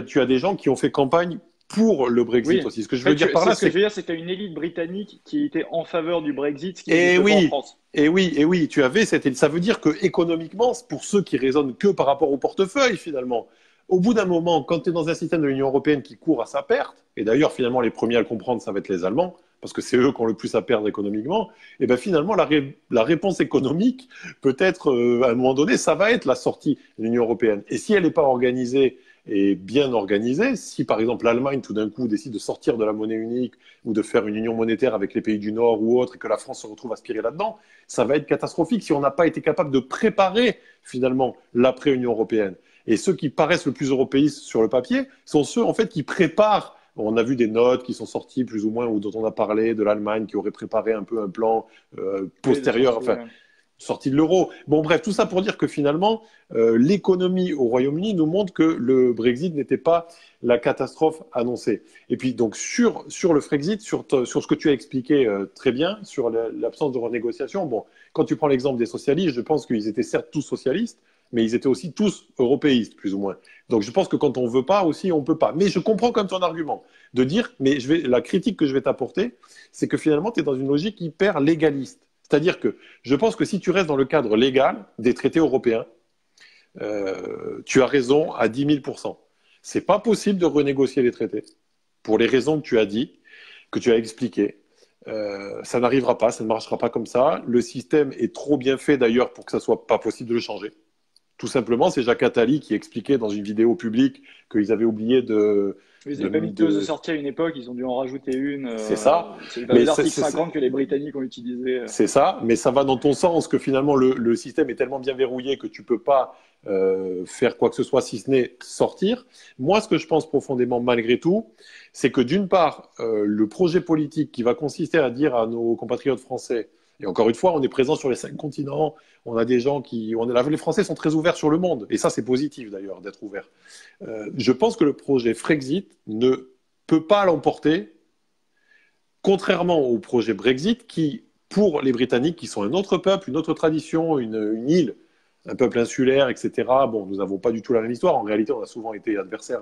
tu as des gens qui ont fait campagne pour le Brexit aussi. Ce que je veux dire par là, c'est que c'était une élite britannique qui était en faveur du Brexit, ce qui n'existe pas en France. Et oui, tu avais ça veut dire que économiquement, pour ceux qui raisonnent que par rapport au portefeuille finalement, au bout d'un moment, quand tu es dans un système de l'Union européenne qui court à sa perte, et d'ailleurs finalement les premiers à le comprendre, ça va être les Allemands, parce que c'est eux qui ont le plus à perdre économiquement, et bien finalement la réponse économique, peut-être à un moment donné, ça va être la sortie de l'Union européenne. Et si elle n'est pas organisée et bien organisée, si par exemple l'Allemagne tout d'un coup décide de sortir de la monnaie unique ou de faire une union monétaire avec les pays du Nord ou autre et que la France se retrouve aspirée là-dedans, ça va être catastrophique si on n'a pas été capable de préparer finalement l'après-Union européenne. Et ceux qui paraissent le plus européistes sur le papier sont ceux en fait qui préparent. On a vu des notes qui sont sorties plus ou moins ou dont on a parlé de l'Allemagne qui aurait préparé un peu un plan postérieur. Sortie de l'euro. Bon, bref, tout ça pour dire que finalement, l'économie au Royaume-Uni nous montre que le Brexit n'était pas la catastrophe annoncée. Et puis, donc, sur le Frexit, sur ce que tu as expliqué très bien, sur l'absence de renégociation, bon, quand tu prends l'exemple des socialistes, je pense qu'ils étaient certes tous socialistes, mais ils étaient aussi tous européistes, plus ou moins. Donc, je pense que quand on veut pas aussi, on peut pas. Mais je comprends comme ton argument de dire, mais la critique que je vais t'apporter, c'est que finalement, tu es dans une logique hyper légaliste. C'est-à-dire que je pense que si tu restes dans le cadre légal des traités européens, tu as raison à 10 000%. C'est pas possible de renégocier les traités pour les raisons que tu as dit, que tu as expliquées. Ça n'arrivera pas, ça ne marchera pas comme ça. Le système est trop bien fait d'ailleurs pour que ça soit pas possible de le changer. Tout simplement, c'est Jacques Attali qui expliquait dans une vidéo publique qu'ils avaient oublié de... Ils n'avaient pas mis de sortie à une époque, ils ont dû en rajouter une. C'est ça. C'est l'article 50 que les Britanniques ont utilisé. C'est ça, mais ça va dans ton sens que finalement le système est tellement bien verrouillé que tu ne peux pas faire quoi que ce soit si ce n'est sortir. Moi, ce que je pense profondément malgré tout, c'est que d'une part, le projet politique qui va consister à dire à nos compatriotes français, et encore une fois, on est présent sur les 5 continents, on a des gens les Français sont très ouverts sur le monde, et ça c'est positif d'ailleurs d'être ouvert. Je pense que le projet Frexit ne peut pas l'emporter, contrairement au projet Brexit qui, pour les Britanniques, qui sont un autre peuple, une autre tradition, une île un peuple insulaire, etc. Bon, nous n'avons pas du tout la même histoire. En réalité, on a souvent été adversaires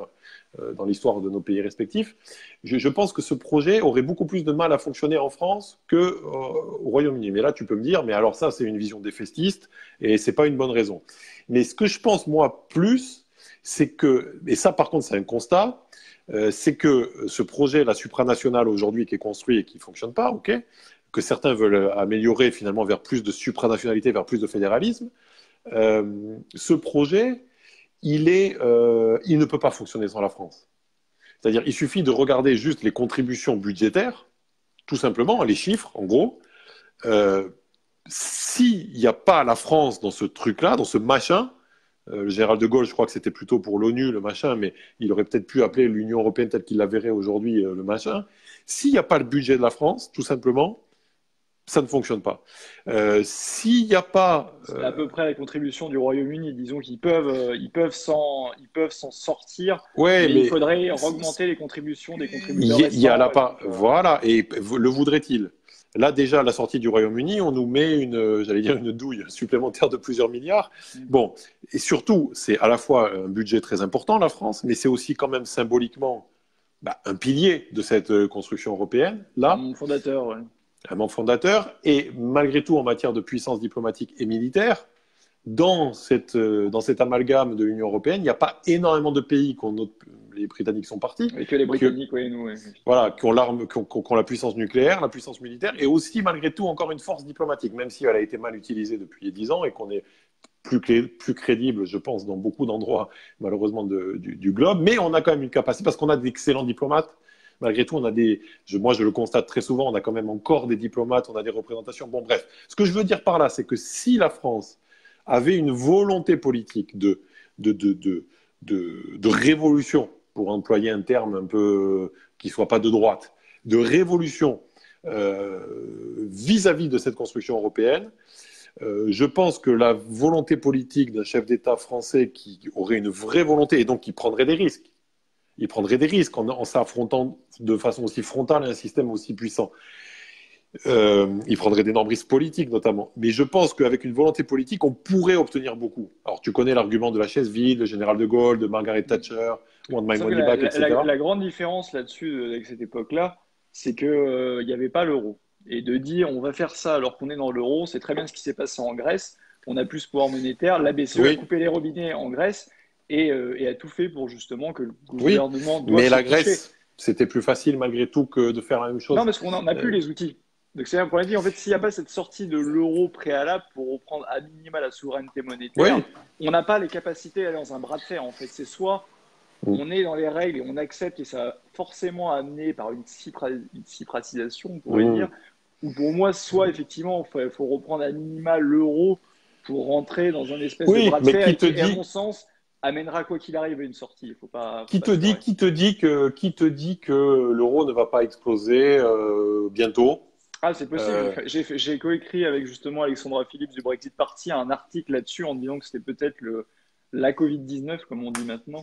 dans l'histoire de nos pays respectifs. Je pense que ce projet aurait beaucoup plus de mal à fonctionner en France qu'au Royaume-Uni. Mais là, tu peux me dire, mais alors ça, c'est une vision défaitiste et c'est pas une bonne raison. Mais ce que je pense, moi, plus, c'est que, et ça, par contre, c'est un constat, c'est que ce projet, la supranationale aujourd'hui qui est construit et qui ne fonctionne pas, ok, que certains veulent améliorer finalement vers plus de supranationalité, vers plus de fédéralisme, ce projet, il ne peut pas fonctionner sans la France. C'est-à-dire, il suffit de regarder juste les contributions budgétaires, tout simplement, les chiffres, en gros. S'il n'y a pas la France dans ce truc-là, dans ce machin, le général de Gaulle, je crois que c'était plutôt pour l'ONU, le machin, mais il aurait peut-être pu appeler l'Union européenne telle qu'il la verrait aujourd'hui, le machin. S'il n'y a pas le budget de la France, tout simplement, ça ne fonctionne pas. S'il n'y a pas... C'est à peu près la contribution du Royaume-Uni. Disons qu'ils peuvent s'en sortir, Ouais, mais il mais faudrait augmenter les contributions des contributeurs il y a restants. là Et pas... donc, Voilà, et le voudrait-il? Là, déjà, à la sortie du Royaume-Uni, on nous met j'allais dire une douille supplémentaire de plusieurs milliards. Bon, et surtout, c'est à la fois un budget très important, la France, mais c'est aussi quand même symboliquement un pilier de cette construction européenne, un là, membre fondateur, ouais. un membre fondateur, et malgré tout, en matière de puissance diplomatique et militaire, dans cet amalgame de l'Union européenne, il n'y a pas énormément de pays, les Britanniques sont partis, Et que les Britanniques, oui, nous, ouais. voilà, qui ont l'arme, qui ont la puissance nucléaire, la puissance militaire, et aussi, malgré tout, encore une force diplomatique, même si elle a été mal utilisée depuis 10 ans et qu'on est plus crédible, je pense, dans beaucoup d'endroits, malheureusement, du globe. Mais on a quand même une capacité, parce qu'on a d'excellents diplomates. Malgré tout, moi, je le constate très souvent, on a quand même encore des diplomates, on a des représentations. Bon, bref. Ce que je veux dire par là, c'est que si la France avait une volonté politique de révolution, pour employer un terme un peu qui soit pas de droite, de révolution vis-à-vis de cette construction européenne, je pense que la volonté politique d'un chef d'État français qui aurait une vraie volonté et donc qui prendrait des risques, il prendrait des risques en s'affrontant de façon aussi frontale à un système aussi puissant. Il prendrait d'énormes risques politiques notamment. Mais je pense qu'avec une volonté politique, on pourrait obtenir beaucoup. Alors tu connais l'argument de la chaise vide, le général de Gaulle, de Margaret Thatcher, Want My Sauf que Money Back, etc. la grande différence là-dessus, avec cette époque-là, c'est qu'il n'y avait pas l'euro. Et de dire on va faire ça alors qu'on est dans l'euro, c'est très bien ce qui s'est passé en Grèce. On a plus de pouvoir monétaire. La BCE a Oui, coupé les robinets en Grèce et a tout fait pour justement que le oui. gouvernement doive Mais se la coucher. Grèce, c'était plus facile malgré tout que de faire la même Non, chose. parce qu'on n'a plus Euh, les outils. Donc c'est un problème. En fait, s'il n'y a pas cette sortie de l'euro préalable pour reprendre à minima la souveraineté monétaire, oui. on n'a pas les capacités à aller dans un bras de fer. En fait, c'est soit on est dans les règles et on accepte et ça va forcément amener par une cypratisation, on pourrait Mm. dire, ou pour moi, soit effectivement, il faut reprendre à minima l'euro pour rentrer dans un espèce de Oui, bras de mais fer et à mon sens, amènera quoi qu'il arrive à une sortie. Il faut pas se leurrer. qui te dit que l'euro ne va pas exploser bientôt? Ah, c'est possible. Euh, J'ai coécrit avec justement Alexandra Phillips du Brexit Party un article là-dessus en disant que c'était peut-être la Covid-19, comme on dit maintenant,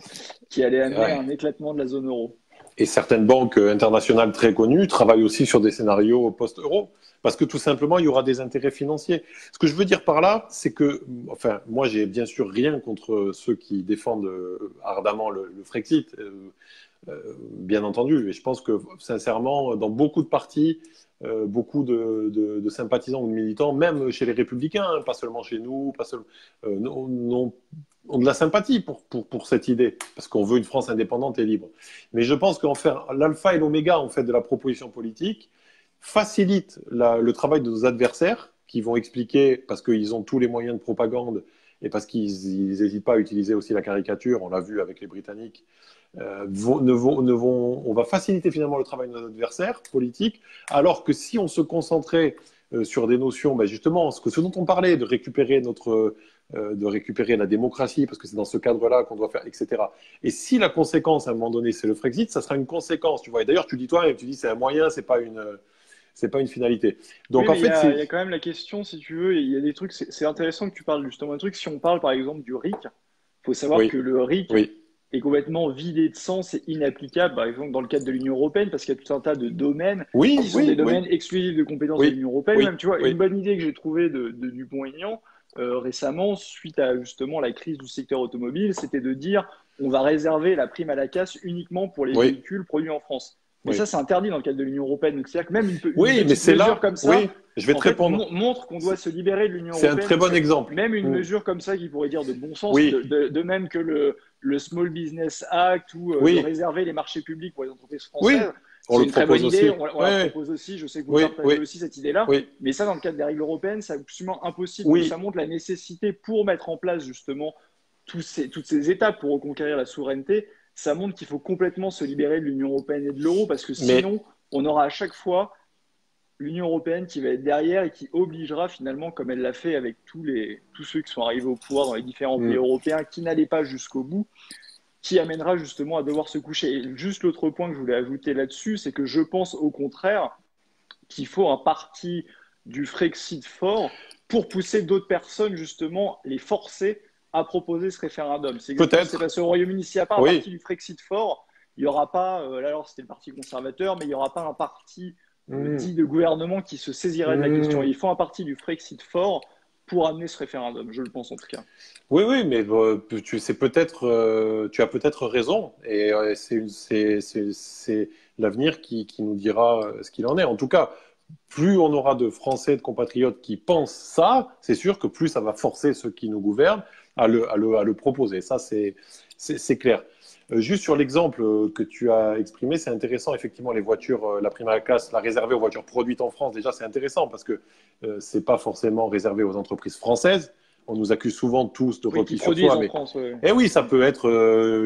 qui allait amener à ouais. un éclatement de la zone euro. Et certaines banques internationales très connues travaillent aussi sur des scénarios post-euro, parce que tout simplement, il y aura des intérêts financiers. Ce que je veux dire par là, c'est que, enfin, moi, j'ai bien sûr rien contre ceux qui défendent ardemment le Frexit, bien entendu. Et je pense que, sincèrement, dans beaucoup de partis, beaucoup de sympathisants ou de militants, même chez les Républicains, hein, pas seulement chez nous, pas seulement, ont de la sympathie pour cette idée, parce qu'on veut une France indépendante et libre. Mais je pense qu'en faire l'alpha et l'oméga en fait de la proposition politique facilite le travail de nos adversaires qui vont expliquer, parce qu'ils ont tous les moyens de propagande et parce qu'ils n'hésitent pas à utiliser aussi la caricature, on l'a vu avec les Britanniques, on va faciliter finalement le travail de nos adversaires politiques, alors que si on se concentrait sur des notions, justement, ce dont on parlait, de récupérer la démocratie, parce que c'est dans ce cadre-là qu'on doit faire, etc. Et si la conséquence, à un moment donné, c'est le Frexit, ça sera une conséquence, tu vois. Et d'ailleurs, tu dis toi-même, tu dis c'est un moyen, c'est pas une finalité. Oui, Donc en mais fait, il y a quand même la question, si tu veux, il y a des trucs, c'est intéressant que tu parles justement de trucs. Si on parle par exemple du RIC, il faut savoir oui, que le RIC oui, est complètement vidé de sens et inapplicable, par exemple dans le cadre de l'Union européenne, parce qu'il y a tout un tas de domaines qui oui, sont des oui, domaines oui, exclusifs de compétences de oui, l'Union européenne. oui, Même, tu vois, une oui, bonne idée que j'ai trouvée de Dupont-Aignan, récemment, suite à justement la crise du secteur automobile, c'était de dire on va réserver la prime à la casse uniquement pour les Oui, véhicules produits en France. Mais ça, oui. c'est interdit dans le cadre de l'Union européenne. Donc, c'est-à-dire que même une Oui, mais petite c'est mesure là, comme oui, ça, je vais en te fait, répondre. montre qu'on doit C'est se libérer de l'Union c'est un européenne. très Donc, bon exemple. même une Mm. mesure comme ça qui pourrait dire de bon sens, Oui, de même que le Small Business Act ou de oui, réserver les marchés publics pour les entreprises oui, françaises, on c'est le une très bonne propose idée. aussi. On Oui, la propose aussi. Je sais que vous le oui, partagez oui, aussi, cette idée-là. oui, Mais ça, dans le cadre des règles européennes, c'est absolument impossible. Donc, ça oui, montre la nécessité pour mettre en place justement toutes ces étapes pour reconquérir la souveraineté. Ça montre qu'il faut complètement se libérer de l'Union européenne et de l'euro parce que mais sinon, on aura à chaque fois l'Union européenne qui va être derrière et qui obligera finalement, comme elle l'a fait avec tous ceux qui sont arrivés au pouvoir dans les différents pays mm, européens, qui n'allaient pas jusqu'au bout, qui amènera justement à devoir se coucher. Et juste l'autre point que je voulais ajouter là-dessus, c'est que je pense au contraire qu'il faut un parti du Frexit fort pour pousser d'autres personnes, justement, les forcer à proposer ce référendum. C'est exactement ce qui s'est peut-être, passé au Royaume-Uni. S'il n'y a pas un oui. parti du Frexit fort, il n'y aura pas, là alors c'était le parti conservateur, mais il n'y aura pas un parti Mm, dit de gouvernement qui se saisirait de la question. Et mm. il faut un parti du Frexit fort pour amener ce référendum, je le pense en tout cas. Oui, oui, mais tu as peut-être raison, et c'est l'avenir qui nous dira ce qu'il en est. En tout cas, plus on aura de Français, de compatriotes qui pensent ça, c'est sûr que plus ça va forcer ceux qui nous gouvernent à le proposer. Ça, c'est clair. Juste sur l'exemple que tu as exprimé, c'est intéressant, effectivement, les voitures, la prime à la classe, la réserver aux voitures produites en France, déjà, c'est intéressant parce que c'est pas forcément réservé aux entreprises françaises. On nous accuse souvent tous de Oui, qui repli sur produisent soi, en mais France. eh oui, ça peut être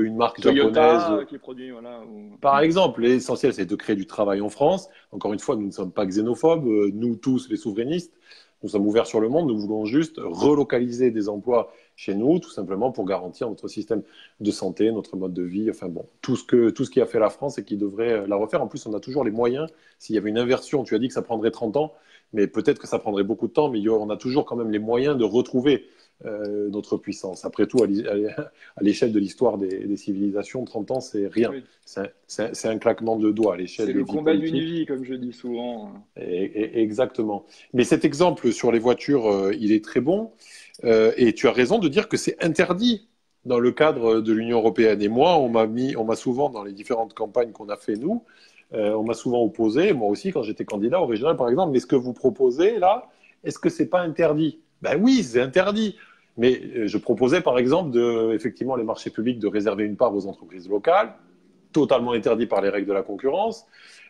une marque japonaise. Toyota qui produit, voilà. Par exemple, l'essentiel, c'est de créer du travail en France. Encore une fois, nous ne sommes pas xénophobes. Nous tous, les souverainistes, nous sommes ouverts sur le monde. Nous voulons juste relocaliser des emplois chez nous, tout simplement pour garantir notre système de santé, notre mode de vie. Enfin bon, tout ce qui a fait la France et qui devrait la refaire. En plus, on a toujours les moyens. S'il y avait une inversion, tu as dit que ça prendrait 30 ans, mais peut-être que ça prendrait beaucoup de temps, mais on a toujours quand même les moyens de retrouver notre puissance. Après tout, à l'échelle de l'histoire des civilisations, 30 ans, c'est rien. Oui. C'est un claquement de doigts à l'échelle C'est des le vies combat d'une politiques. vie, comme je dis souvent. Exactement. Mais cet exemple sur les voitures, il est très bon. Et tu as raison de dire que c'est interdit dans le cadre de l'Union européenne. Et moi, on m'a souvent, dans les différentes campagnes qu'on a fait, nous, on m'a souvent opposé, moi aussi, quand j'étais candidat au régional, par exemple, mais ce que vous proposez là, est-ce que c'est pas interdit? Ben oui, c'est interdit. Mais je proposais, par exemple, effectivement, les marchés publics de réserver une part aux entreprises locales, totalement interdit par les règles de la concurrence,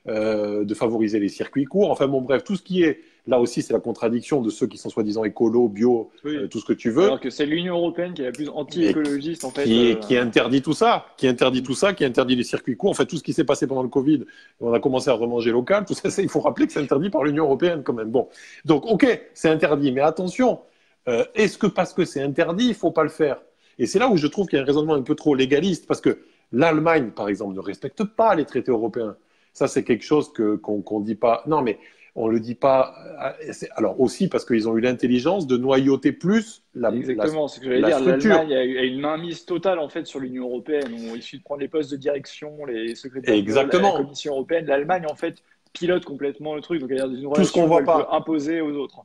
de favoriser les circuits courts. Enfin bon, bref, tout ce qui est, là aussi, c'est la contradiction de ceux qui sont soi-disant écolo, bio, Oui. tout ce que tu veux, Alors que c'est l'Union européenne qui est la plus mais anti-écologiste, en fait. qui interdit tout ça, qui interdit les circuits courts. En fait, tout ce qui s'est passé pendant le Covid, on a commencé à remanger local, tout ça, il faut rappeler que c'est interdit par l'Union européenne quand même. Bon, donc ok, c'est interdit, mais attention, est-ce que parce que c'est interdit, il ne faut pas le faire? Et c'est là où je trouve qu'il y a un raisonnement un peu trop légaliste, parce que l'Allemagne, par exemple, ne respecte pas les traités européens. Ça, c'est quelque chose qu'on dit pas. Non, mais on le dit pas. Alors aussi parce qu'ils ont eu l'intelligence de noyauter plus Exactement, c'est ce que j'allais la dire. structure. L'Allemagne a une mainmise totale en fait sur l'Union européenne. Il suffit de prendre les postes de direction, les secrétaires généraux à la Exactement. Commission européenne. L'Allemagne en fait pilote complètement le truc. Donc il y a une Tout ce qu'on relation où voit elle peut pas. imposer aux autres.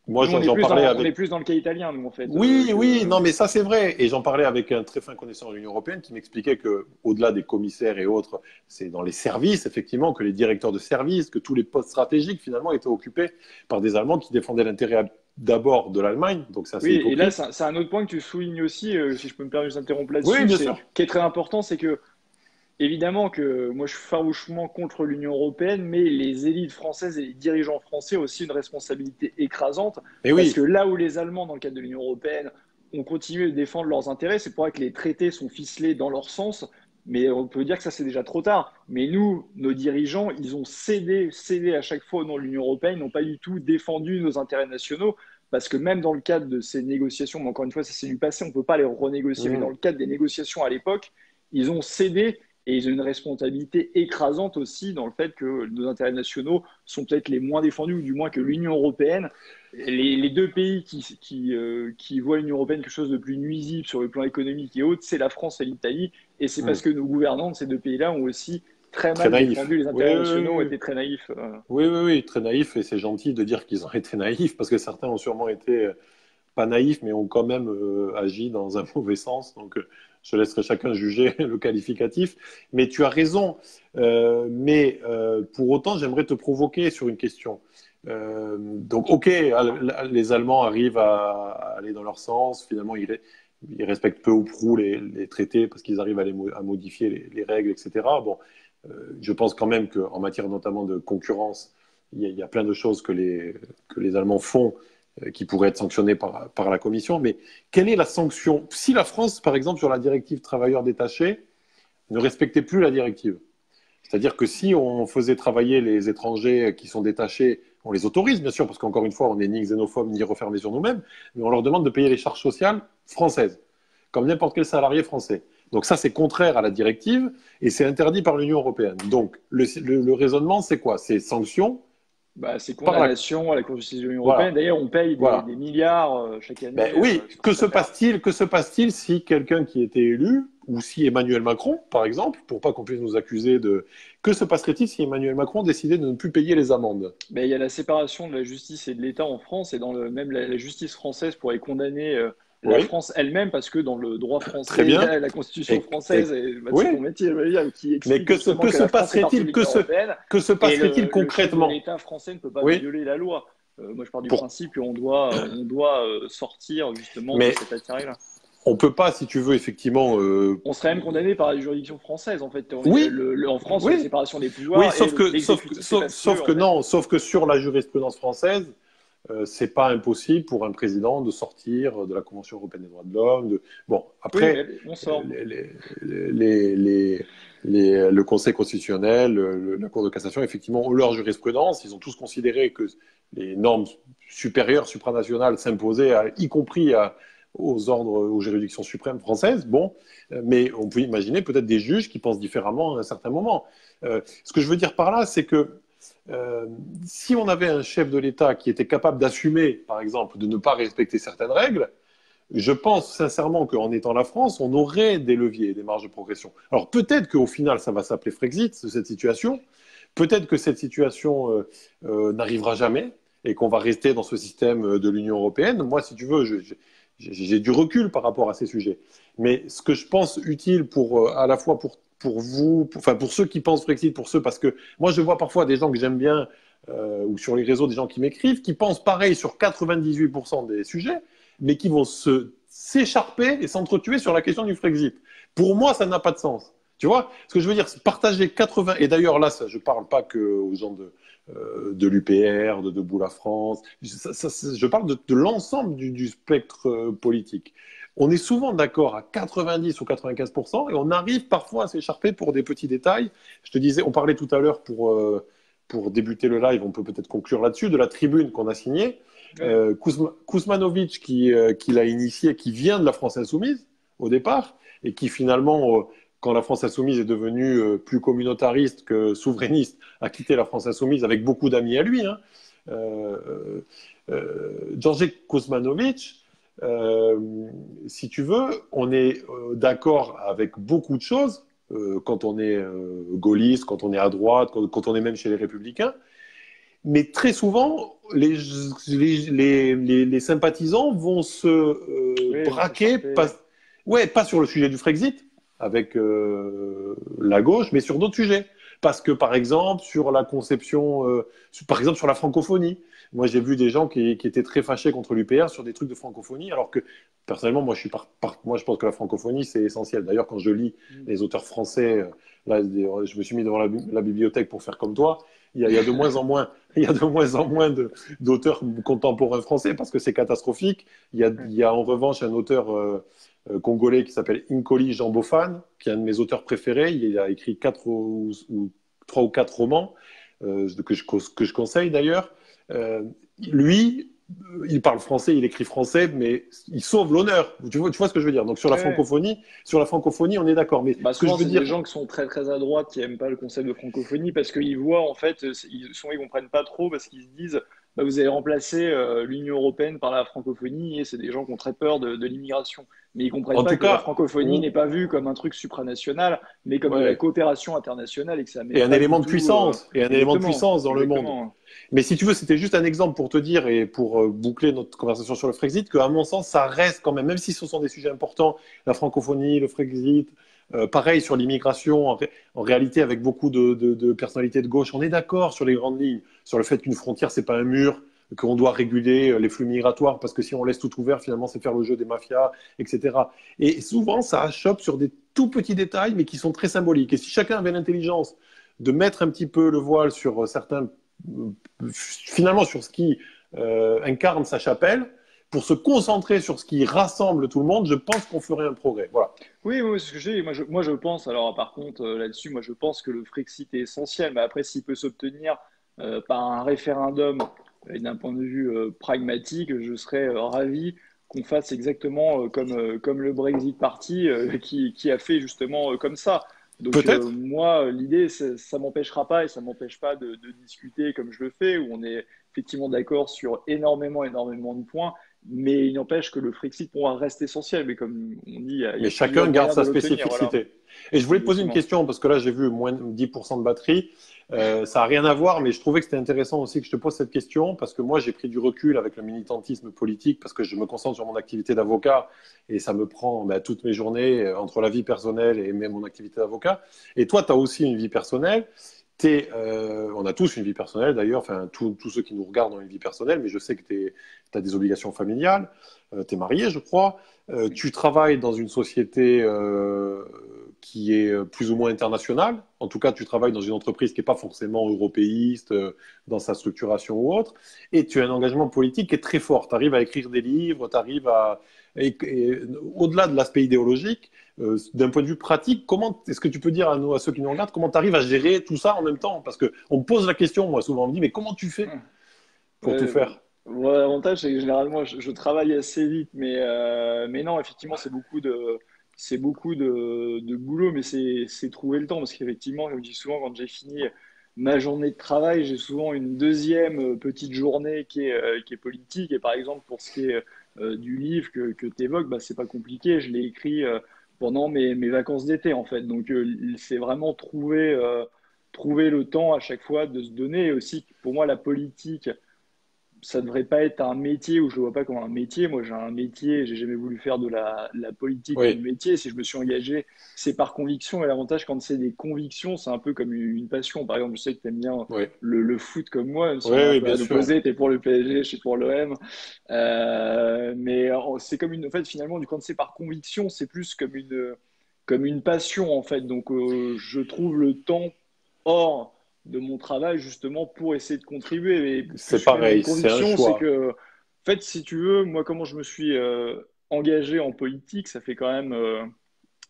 Moi, Nous, j'en parlais on est avec. plus dans le cas italien, nous en fait. Oui, oui, non, mais ça c'est vrai. Et j'en parlais avec un très fin connaisseur de l'Union européenne qui m'expliquait que, au-delà des commissaires et autres, c'est dans les services, effectivement, que les directeurs de services, que tous les postes stratégiques, finalement, étaient occupés par des Allemands qui défendaient l'intérêt d'abord de l'Allemagne. Donc, c'est assez Oui, et là, hypocrite. c'est un autre point que tu soulignes aussi, si je peux me permettre de t'interrompre Oui, là-dessus, bien sûr. qui est très important, c'est que évidemment que moi je suis farouchement contre l'Union européenne, mais les élites françaises et les dirigeants français ont aussi une responsabilité écrasante, Mais parce que oui. là où les Allemands, dans le cadre de l'Union européenne, ont continué de défendre leurs intérêts, c'est pour ça que les traités sont ficelés dans leur sens, mais on peut dire que ça c'est déjà trop tard. Mais nous, nos dirigeants, ils ont cédé à chaque fois au nom de l'Union européenne, ils n'ont pas du tout défendu nos intérêts nationaux, parce que même dans le cadre de ces négociations, mais encore une fois, ça c'est du passé, on ne peut pas les renégocier, mais dans Mhm. le cadre des négociations à l'époque, ils ont cédé et ils ont une responsabilité écrasante aussi dans le fait que nos intérêts nationaux sont peut-être les moins défendus, ou du moins que l'Union européenne, les deux pays qui voient l'Union européenne quelque chose de plus nuisible sur le plan économique et autres, c'est la France et l'Italie. Et c'est parce Mhm. que nos gouvernants de ces deux pays-là ont aussi très Très mal naïf. défendu les Oui, intérêts oui, oui, nationaux, ont oui. été très naïfs. Oui, oui, oui, très naïf. Et c'est gentil de dire qu'ils ont été naïfs parce que certains ont sûrement été pas naïfs, mais ont quand même agi dans un mauvais sens. Donc, je laisserai chacun juger le qualificatif. Mais tu as raison. Mais pour autant, j'aimerais te provoquer sur une question. Donc, ok, les Allemands arrivent à aller dans leur sens. Finalement, ils respectent peu ou prou les traités parce qu'ils arrivent à modifier les règles, etc. Bon, je pense quand même qu'en matière notamment de concurrence, il y a plein de choses que les Allemands font qui pourraient être sanctionnées par la Commission. Mais quelle est la sanction? Si la France, par exemple, sur la directive travailleurs détachés, ne respectait plus la directive, c'est-à-dire que si on faisait travailler les étrangers qui sont détachés, on les autorise bien sûr, parce qu'encore une fois, on n'est ni xénophobe ni refermé sur nous-mêmes, mais on leur demande de payer les charges sociales françaises, comme n'importe quel salarié français. Donc ça, c'est contraire à la directive et c'est interdit par l'Union européenne. Donc le raisonnement, c'est quoi? C'est sanction Bah, c'est par la... condamnation à la Cour de justice de l'Union européenne. Voilà, D'ailleurs, on paye voilà. des milliards chaque Ben année oui, sur cette affaire. que se passe-t-il si quelqu'un qui était élu, ou si Emmanuel Macron, par exemple, pour pas qu'on puisse nous accuser de... Que se passerait-il si Emmanuel Macron décidait de ne plus payer les amendes? Ben, il y a la séparation de la justice et de l'État en France, et même la justice française pourrait condamner la Oui, France elle-même, parce que dans le droit très français, bien. la Constitution française, et bah, Oui, c'est ton métier, je veux dire, qui mais explique justement que que se la France est partie de passerait-il l'Union européenne, que se et passerait-il le chef de concrètement? l'État français ne peut pas Oui, violer la loi. Moi, je pars du pour... principe qu'on doit sortir justement de mais cet attirail-là. on peut pas, si tu veux, effectivement... On serait même condamné par la juridiction française, en fait. Oui, En France, il y a la oui, séparation des oui, pouvoirs et l'exécutif, c'est pas sauf sûr, que en fait. non, sauf que sur la jurisprudence française, c'est pas impossible pour un président de sortir de la Convention européenne des droits de l'homme. Bon, Oui, après, mais on sort. le Conseil constitutionnel, la Cour de cassation, effectivement, ont leur jurisprudence. Ils ont tous considéré que les normes supérieures, supranationales s'imposaient, y compris aux ordres, aux juridictions suprêmes françaises. Bon, mais on peut imaginer peut-être des juges qui pensent différemment à un certain moment. Ce que je veux dire par là, c'est que si on avait un chef de l'État qui était capable d'assumer, par exemple, de ne pas respecter certaines règles, je pense sincèrement qu'en étant la France, on aurait des leviers, des marges de progression. Alors peut-être qu'au final, ça va s'appeler Frexit, cette situation. Peut-être que cette situation n'arrivera jamais et qu'on va rester dans ce système de l'Union européenne. Moi, si tu veux, j'ai du recul par rapport à ces sujets. Mais ce que je pense utile à la fois pour vous, enfin pour ceux qui pensent Frexit, pour ceux, parce que moi je vois parfois des gens que j'aime bien, ou sur les réseaux des gens qui m'écrivent, qui pensent pareil sur 98% des sujets, mais qui vont s'écharper et s'entretuer sur la question du Frexit. Pour moi, ça n'a pas de sens. Tu vois, ce que je veux dire, c'est partager 80, et d'ailleurs là, ça, je parle pas que aux gens de l'UPR, de Debout la France, je parle de l'ensemble du spectre politique. On est souvent d'accord à 90 ou 95% et on arrive parfois à s'écharper pour des petits détails. Je te disais, on parlait tout à l'heure pour débuter le live, on peut peut-être conclure là-dessus, de la tribune qu'on a signée. Ouais. Kuzmanovic qui l'a initié, qui vient de la France Insoumise au départ, et qui finalement, quand la France Insoumise est devenue plus communautariste que souverainiste, a quitté la France Insoumise avec beaucoup d'amis à lui. Hein. Georges Kuzmanovic, si tu veux, on est d'accord avec beaucoup de choses quand on est gaulliste, quand on est à droite, quand on est même chez les Républicains. Mais très souvent, les sympathisants vont se Oui, vont braquer, s'écharper. pas sur le sujet du Frexit, avec la gauche, mais sur d'autres sujets. Parce que, par exemple, sur la conception, par exemple, sur la francophonie. Moi, j'ai vu des gens qui étaient très fâchés contre l'UPR sur des trucs de francophonie, alors que, personnellement, moi, moi je pense que la francophonie, c'est essentiel. D'ailleurs, quand je lis les auteurs français, là, je me suis mis devant la bibliothèque pour faire comme toi, il y a de moins en moins, il y a de moins en moins d'auteurs contemporains français parce que c'est catastrophique. Il y a en revanche un auteur congolais qui s'appelle Nkoli Jean Bofan, qui est un de mes auteurs préférés. Il a écrit 3 ou 4 romans que je conseille d'ailleurs. Lui, il parle français, il écrit français, mais il sauve l'honneur. Tu vois ce que je veux dire? Donc Ouais. sur la francophonie, on est d'accord. Mais Bah, ce que je souvent, veux c'est des dire, gens qui sont très très à droite, qui aiment pas le concept de francophonie parce qu'ils voient en fait, ils comprennent pas trop parce qu'ils se disent bah, vous avez remplacé l'Union européenne par la francophonie et c'est des gens qui ont très peur de l'immigration. Mais ils comprennent En pas tout que la cas, francophonie n'est pas vue comme un truc supranational, mais comme de la ouais. coopération internationale et que ça met Et un pas du élément de tout. puissance, et un élément de Exactement, puissance dans le monde. exactement. Mais si tu veux, c'était juste un exemple pour te dire et pour boucler notre conversation sur le Frexit, qu'à mon sens, ça reste quand même, même si ce sont des sujets importants, la francophonie, le Frexit, pareil sur l'immigration, en réalité avec beaucoup de personnalités de gauche, on est d'accord sur les grandes lignes, sur le fait qu'une frontière, c'est pas un mur, qu'on doit réguler les flux migratoires, parce que si on laisse tout ouvert, finalement, c'est faire le jeu des mafias, etc. Et souvent, ça achoppe sur des tout petits détails, mais qui sont très symboliques. Et si chacun avait l'intelligence de mettre un petit peu le voile sur certains, finalement sur ce qui incarne sa chapelle, pour se concentrer sur ce qui rassemble tout le monde, je pense qu'on ferait un progrès. Voilà. Oui, oui, c'est ce que j'ai. Moi, je pense. Alors, par contre, là-dessus, moi, je pense que le Frexit est essentiel. Mais après, s'il peut s'obtenir par un référendum et d'un point de vue pragmatique, je serais ravi qu'on fasse exactement comme le Brexit Party qui a fait justement comme ça. Donc, Peut-être. moi, l'idée, ça m'empêchera pas et ça m'empêche pas de discuter comme je le fais, où on est effectivement d'accord sur énormément, énormément de points. Mais il n'empêche que le Frexit pourra rester essentiel. Mais comme on dit, il y Mais a plusieurs chacun garde moyens de sa l'obtenir. Voilà, spécificité. Et je voulais te poser une exactement. question, parce que là, j'ai vu moins de 10% de batterie. Ça n'a rien à voir, mais je trouvais que c'était intéressant aussi que je te pose cette question, parce que moi, j'ai pris du recul avec le militantisme politique, parce que je me concentre sur mon activité d'avocat, et ça me prend toutes mes journées entre la vie personnelle et même mon activité d'avocat. Et toi, tu as aussi une vie personnelle. On a tous une vie personnelle d'ailleurs, enfin tous ceux qui nous regardent ont une vie personnelle, mais je sais que tu as des obligations familiales, tu es marié je crois, tu travailles dans une société qui est plus ou moins internationale, en tout cas tu travailles dans une entreprise qui n'est pas forcément européiste dans sa structuration ou autre, et tu as un engagement politique qui est très fort, tu arrives à écrire des livres, tu arrives à... au-delà de l'aspect idéologique, d'un point de vue pratique, comment est-ce que tu peux dire à, nous, à ceux qui nous regardent comment tu arrives à gérer tout ça en même temps? Parce qu'on me pose la question, moi souvent, on me dit, mais comment tu fais pour tout Ouais, faire? L'avantage, c'est que généralement, je travaille assez vite, mais non, effectivement, c'est beaucoup de boulot, mais c'est trouver le temps, parce qu'effectivement, comme je dis souvent, quand j'ai fini ma journée de travail, j'ai souvent une deuxième petite journée qui est politique, et par exemple, pour ce qui est du livre que tu évoques, bah, c'est pas compliqué, je l'ai écrit pendant mes vacances d'été, en fait, donc c'est vraiment trouver le temps à chaque fois de se donner, et aussi, pour moi, la politique, ça devrait pas être un métier où je le vois pas comme un métier. Moi, j'ai un métier, j'ai jamais voulu faire de la politique mon Oui, métier. Si je me suis engagé, c'est par conviction. Et l'avantage, quand c'est des convictions, c'est un peu comme une passion. Par exemple, je sais que tu aimes bien oui, le foot comme moi, même si oui, on est un oui, peu bien à sûr. l'opposé. Tu es pour le PSG, je suis pour l'OM. Mais c'est comme une. En fait, finalement, quand c'est par conviction, c'est plus comme une passion, en fait. Donc, je trouve le temps hors de mon travail justement pour essayer de contribuer. Et C'est plus même une pareil, c'est un conviction, c'est choix. que, en fait, si tu veux, moi, comment je me suis engagé en politique, ça fait quand même,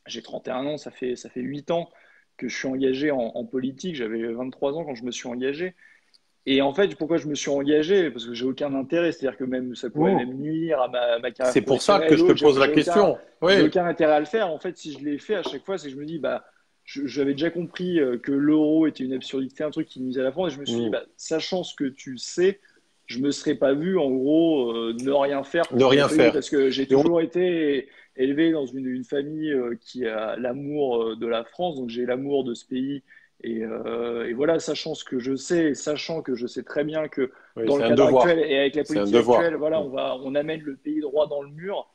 j'ai 31 ans, ça fait 8 ans que je suis engagé en politique. J'avais 23 ans quand je me suis engagé. Et en fait, pourquoi je me suis engagé? Parce que j'ai aucun intérêt, c'est-à-dire que même ça pourrait Mmh. même nuire à ma carrière C'est pour ça que professionnelle je te ou autre. pose la question. J'ai Oui, aucun intérêt à le faire. En fait, si je l'ai fait à chaque fois, c'est que je me dis, bah, j'avais déjà compris que l'euro était une absurdité, un truc qui nuisait à la France. Et je me suis dit, mmh. bah, sachant ce que tu sais, je me serais pas vu en gros ne rien faire Ne pour mon rien pays faire. parce que j'ai Et on toujours été élevé dans une famille qui a l'amour de la France, donc j'ai l'amour de ce pays et voilà, sachant ce que je sais, sachant que je sais très bien que Oui, dans le c'est un cadre actuel devoir. et avec la C'est un politique actuelle, devoir. voilà, Mmh. on amène le pays droit dans le mur.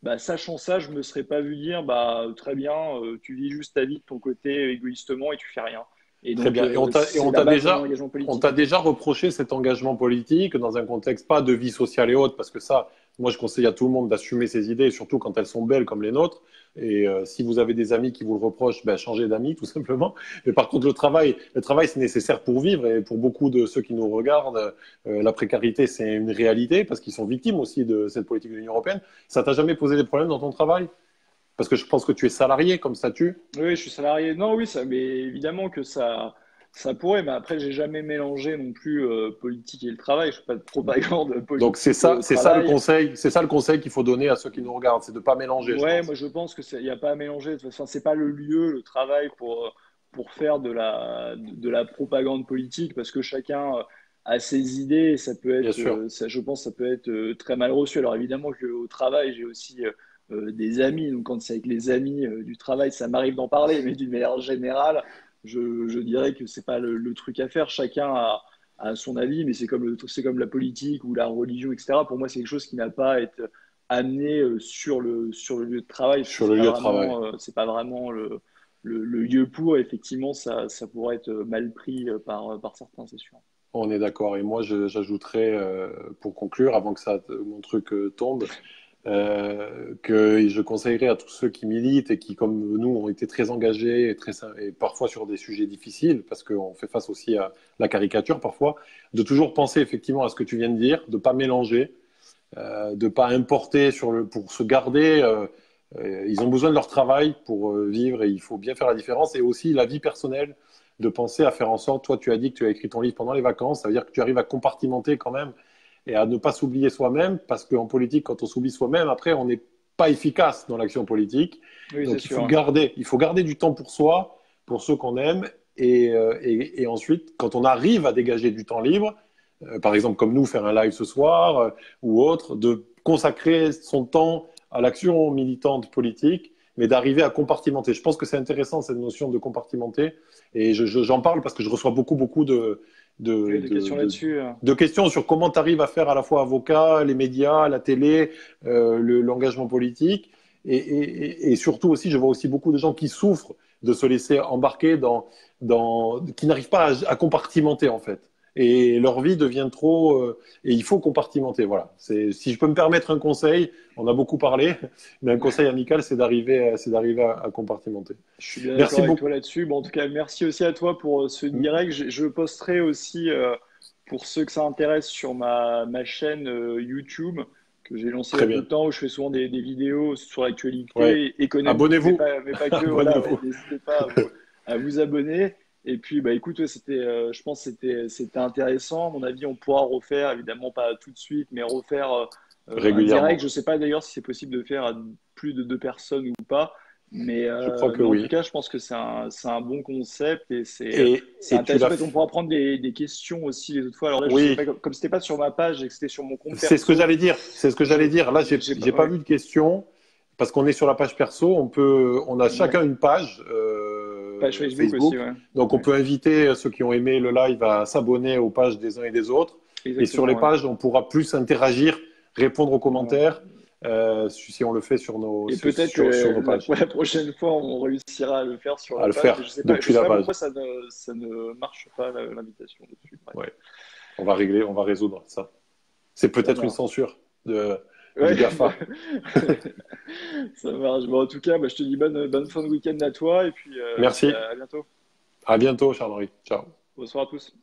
Bah, sachant ça, je me serais pas vu dire, bah, très bien, tu vis juste ta vie de ton côté égoïstement et tu fais rien. Et Très donc, bien. Et c'est la base de mon engagement on t'a politique. déjà reproché cet engagement politique dans un contexte pas de vie sociale et autres, parce que ça, moi, je conseille à tout le monde d'assumer ses idées, surtout quand elles sont belles comme les nôtres. Et si vous avez des amis qui vous le reprochent, ben, changez d'amis, tout simplement. Mais par contre, le travail, c'est nécessaire pour vivre. Et pour beaucoup de ceux qui nous regardent, la précarité, c'est une réalité, parce qu'ils sont victimes aussi de cette politique de l'Union européenne. Ça t'a jamais posé des problèmes dans ton travail? Parce que je pense que tu es salarié comme statut. Oui, je suis salarié. Non, oui, ça, mais évidemment que ça pourrait, mais après, j'ai jamais mélangé non plus politique et le travail. Je fais pas de propagande Donc politique au travail. c'est ça le conseil qu'il faut donner à ceux qui nous regardent, c'est de ne pas mélanger, je Ouais, moi pense. je pense que il n'y a pas à mélanger. De toute façon, c'est pas le lieu, le travail pour faire de la propagande politique, parce que chacun. à ses idées. Et ça peut bien être, sûr. je pense, que ça peut être très mal reçu. Alors évidemment qu'au travail, j'ai aussi des amis. Donc quand c'est avec les amis du travail, ça m'arrive d'en parler. Mais d'une manière générale, je dirais que c'est pas le truc à faire. Chacun a son avis, mais c'est comme la politique ou la religion, etc. Pour moi, c'est quelque chose qui n'a pas à être amené sur le lieu de travail, parce que Sur le lieu de travail. c'est pas vraiment le lieu pour. Effectivement, ça pourrait être mal pris par certains, c'est sûr. On est d'accord. Et moi, j'ajouterais, pour conclure, avant que mon truc tombe, que je conseillerais à tous ceux qui militent et qui, comme nous, ont été très engagés et parfois sur des sujets difficiles, parce qu'on fait face aussi à la caricature parfois, de toujours penser effectivement à ce que tu viens de dire, de ne pas mélanger, de ne pas importer pour se garder. Ils ont besoin de leur travail pour vivre et il faut bien faire la différence. Et aussi la vie personnelle, de penser à faire en sorte, toi tu as dit que tu as écrit ton livre pendant les vacances, ça veut dire que tu arrives à compartimenter quand même et à ne pas s'oublier soi-même, parce qu'en politique, quand on s'oublie soi-même, après on n'est pas efficace dans l'action politique. Oui, c'est Donc sûr. il faut garder du temps pour soi, pour ceux qu'on aime, et ensuite, quand on arrive à dégager du temps libre, par exemple comme nous, faire un live ce soir ou autre, de consacrer son temps à l'action militante politique, mais d'arriver à compartimenter. Je pense que c'est intéressant cette notion de compartimenter, et j'en parle parce que je reçois beaucoup Oui, des questions là-dessus. de questions sur comment tu arrives à faire à la fois avocat, les médias, la télé, l'engagement politique, et surtout aussi, je vois aussi beaucoup de gens qui souffrent de se laisser embarquer qui n'arrivent pas à compartimenter en fait. Et leur vie devient trop. Et il faut compartimenter. Voilà. Si je peux me permettre un conseil, on a beaucoup parlé, mais un conseil amical, c'est d'arriver à compartimenter. Je suis bien d'accord Merci avec beaucoup. toi là-dessus. Bon, en tout cas, merci aussi à toi pour ce direct. Je posterai aussi, pour ceux que ça intéresse, sur ma chaîne YouTube que j'ai lancée il y Très a peu bien. de temps, où je fais souvent des vidéos sur Ouais. l'actualité économique, Abonnez-vous. mais pas que. Voilà, ouais, Abonnez-vous. n'hésitez pas à vous abonner. Et puis, bah, écoute, ouais, je pense que c'était intéressant. À mon avis, on pourra refaire, évidemment pas tout de suite, mais refaire un direct. Je Régulièrement. ne sais pas d'ailleurs si c'est possible de faire à plus de 2 personnes ou pas. Mais, Je crois euh, que mais en tout oui. cas, je pense que c'est un bon concept et c'est Et tu intéressant. l'as. Peut-être on pourra prendre des questions aussi les autres fois. Alors là, je sais Oui. pas, comme c'était pas sur ma page et que c'était sur mon compte C'est ce que perso, j'allais dire. C'est ce que je, j'allais dire. Là, j'ai pas, j'ai pas ouais, vu de questions parce qu'on est sur la page perso. On a ouais. chacun une page Page Facebook aussi, Facebook. ouais. Donc, on Ouais, peut inviter ceux qui ont aimé le live à s'abonner aux pages des uns et des autres. Et sur les exactement, ouais. pages, on pourra plus interagir, répondre aux Voilà. commentaires si on le fait Et peut-être que sur nos pages, la prochaine fois, on réussira à le faire sur à la le page, mais faire je depuis sais la pas page. pourquoi ça ne marche pas l'invitation dessus. Bref, Ouais. On va résoudre ça. C'est ça peut-être une marche. censure du Ouais, bah, GAFA. ça marche. Bon, en tout cas, bah, je te dis bonne fin de week-end à toi et puis Merci. à bientôt. À bientôt, Charles-Henri. Ciao. Bonsoir à tous.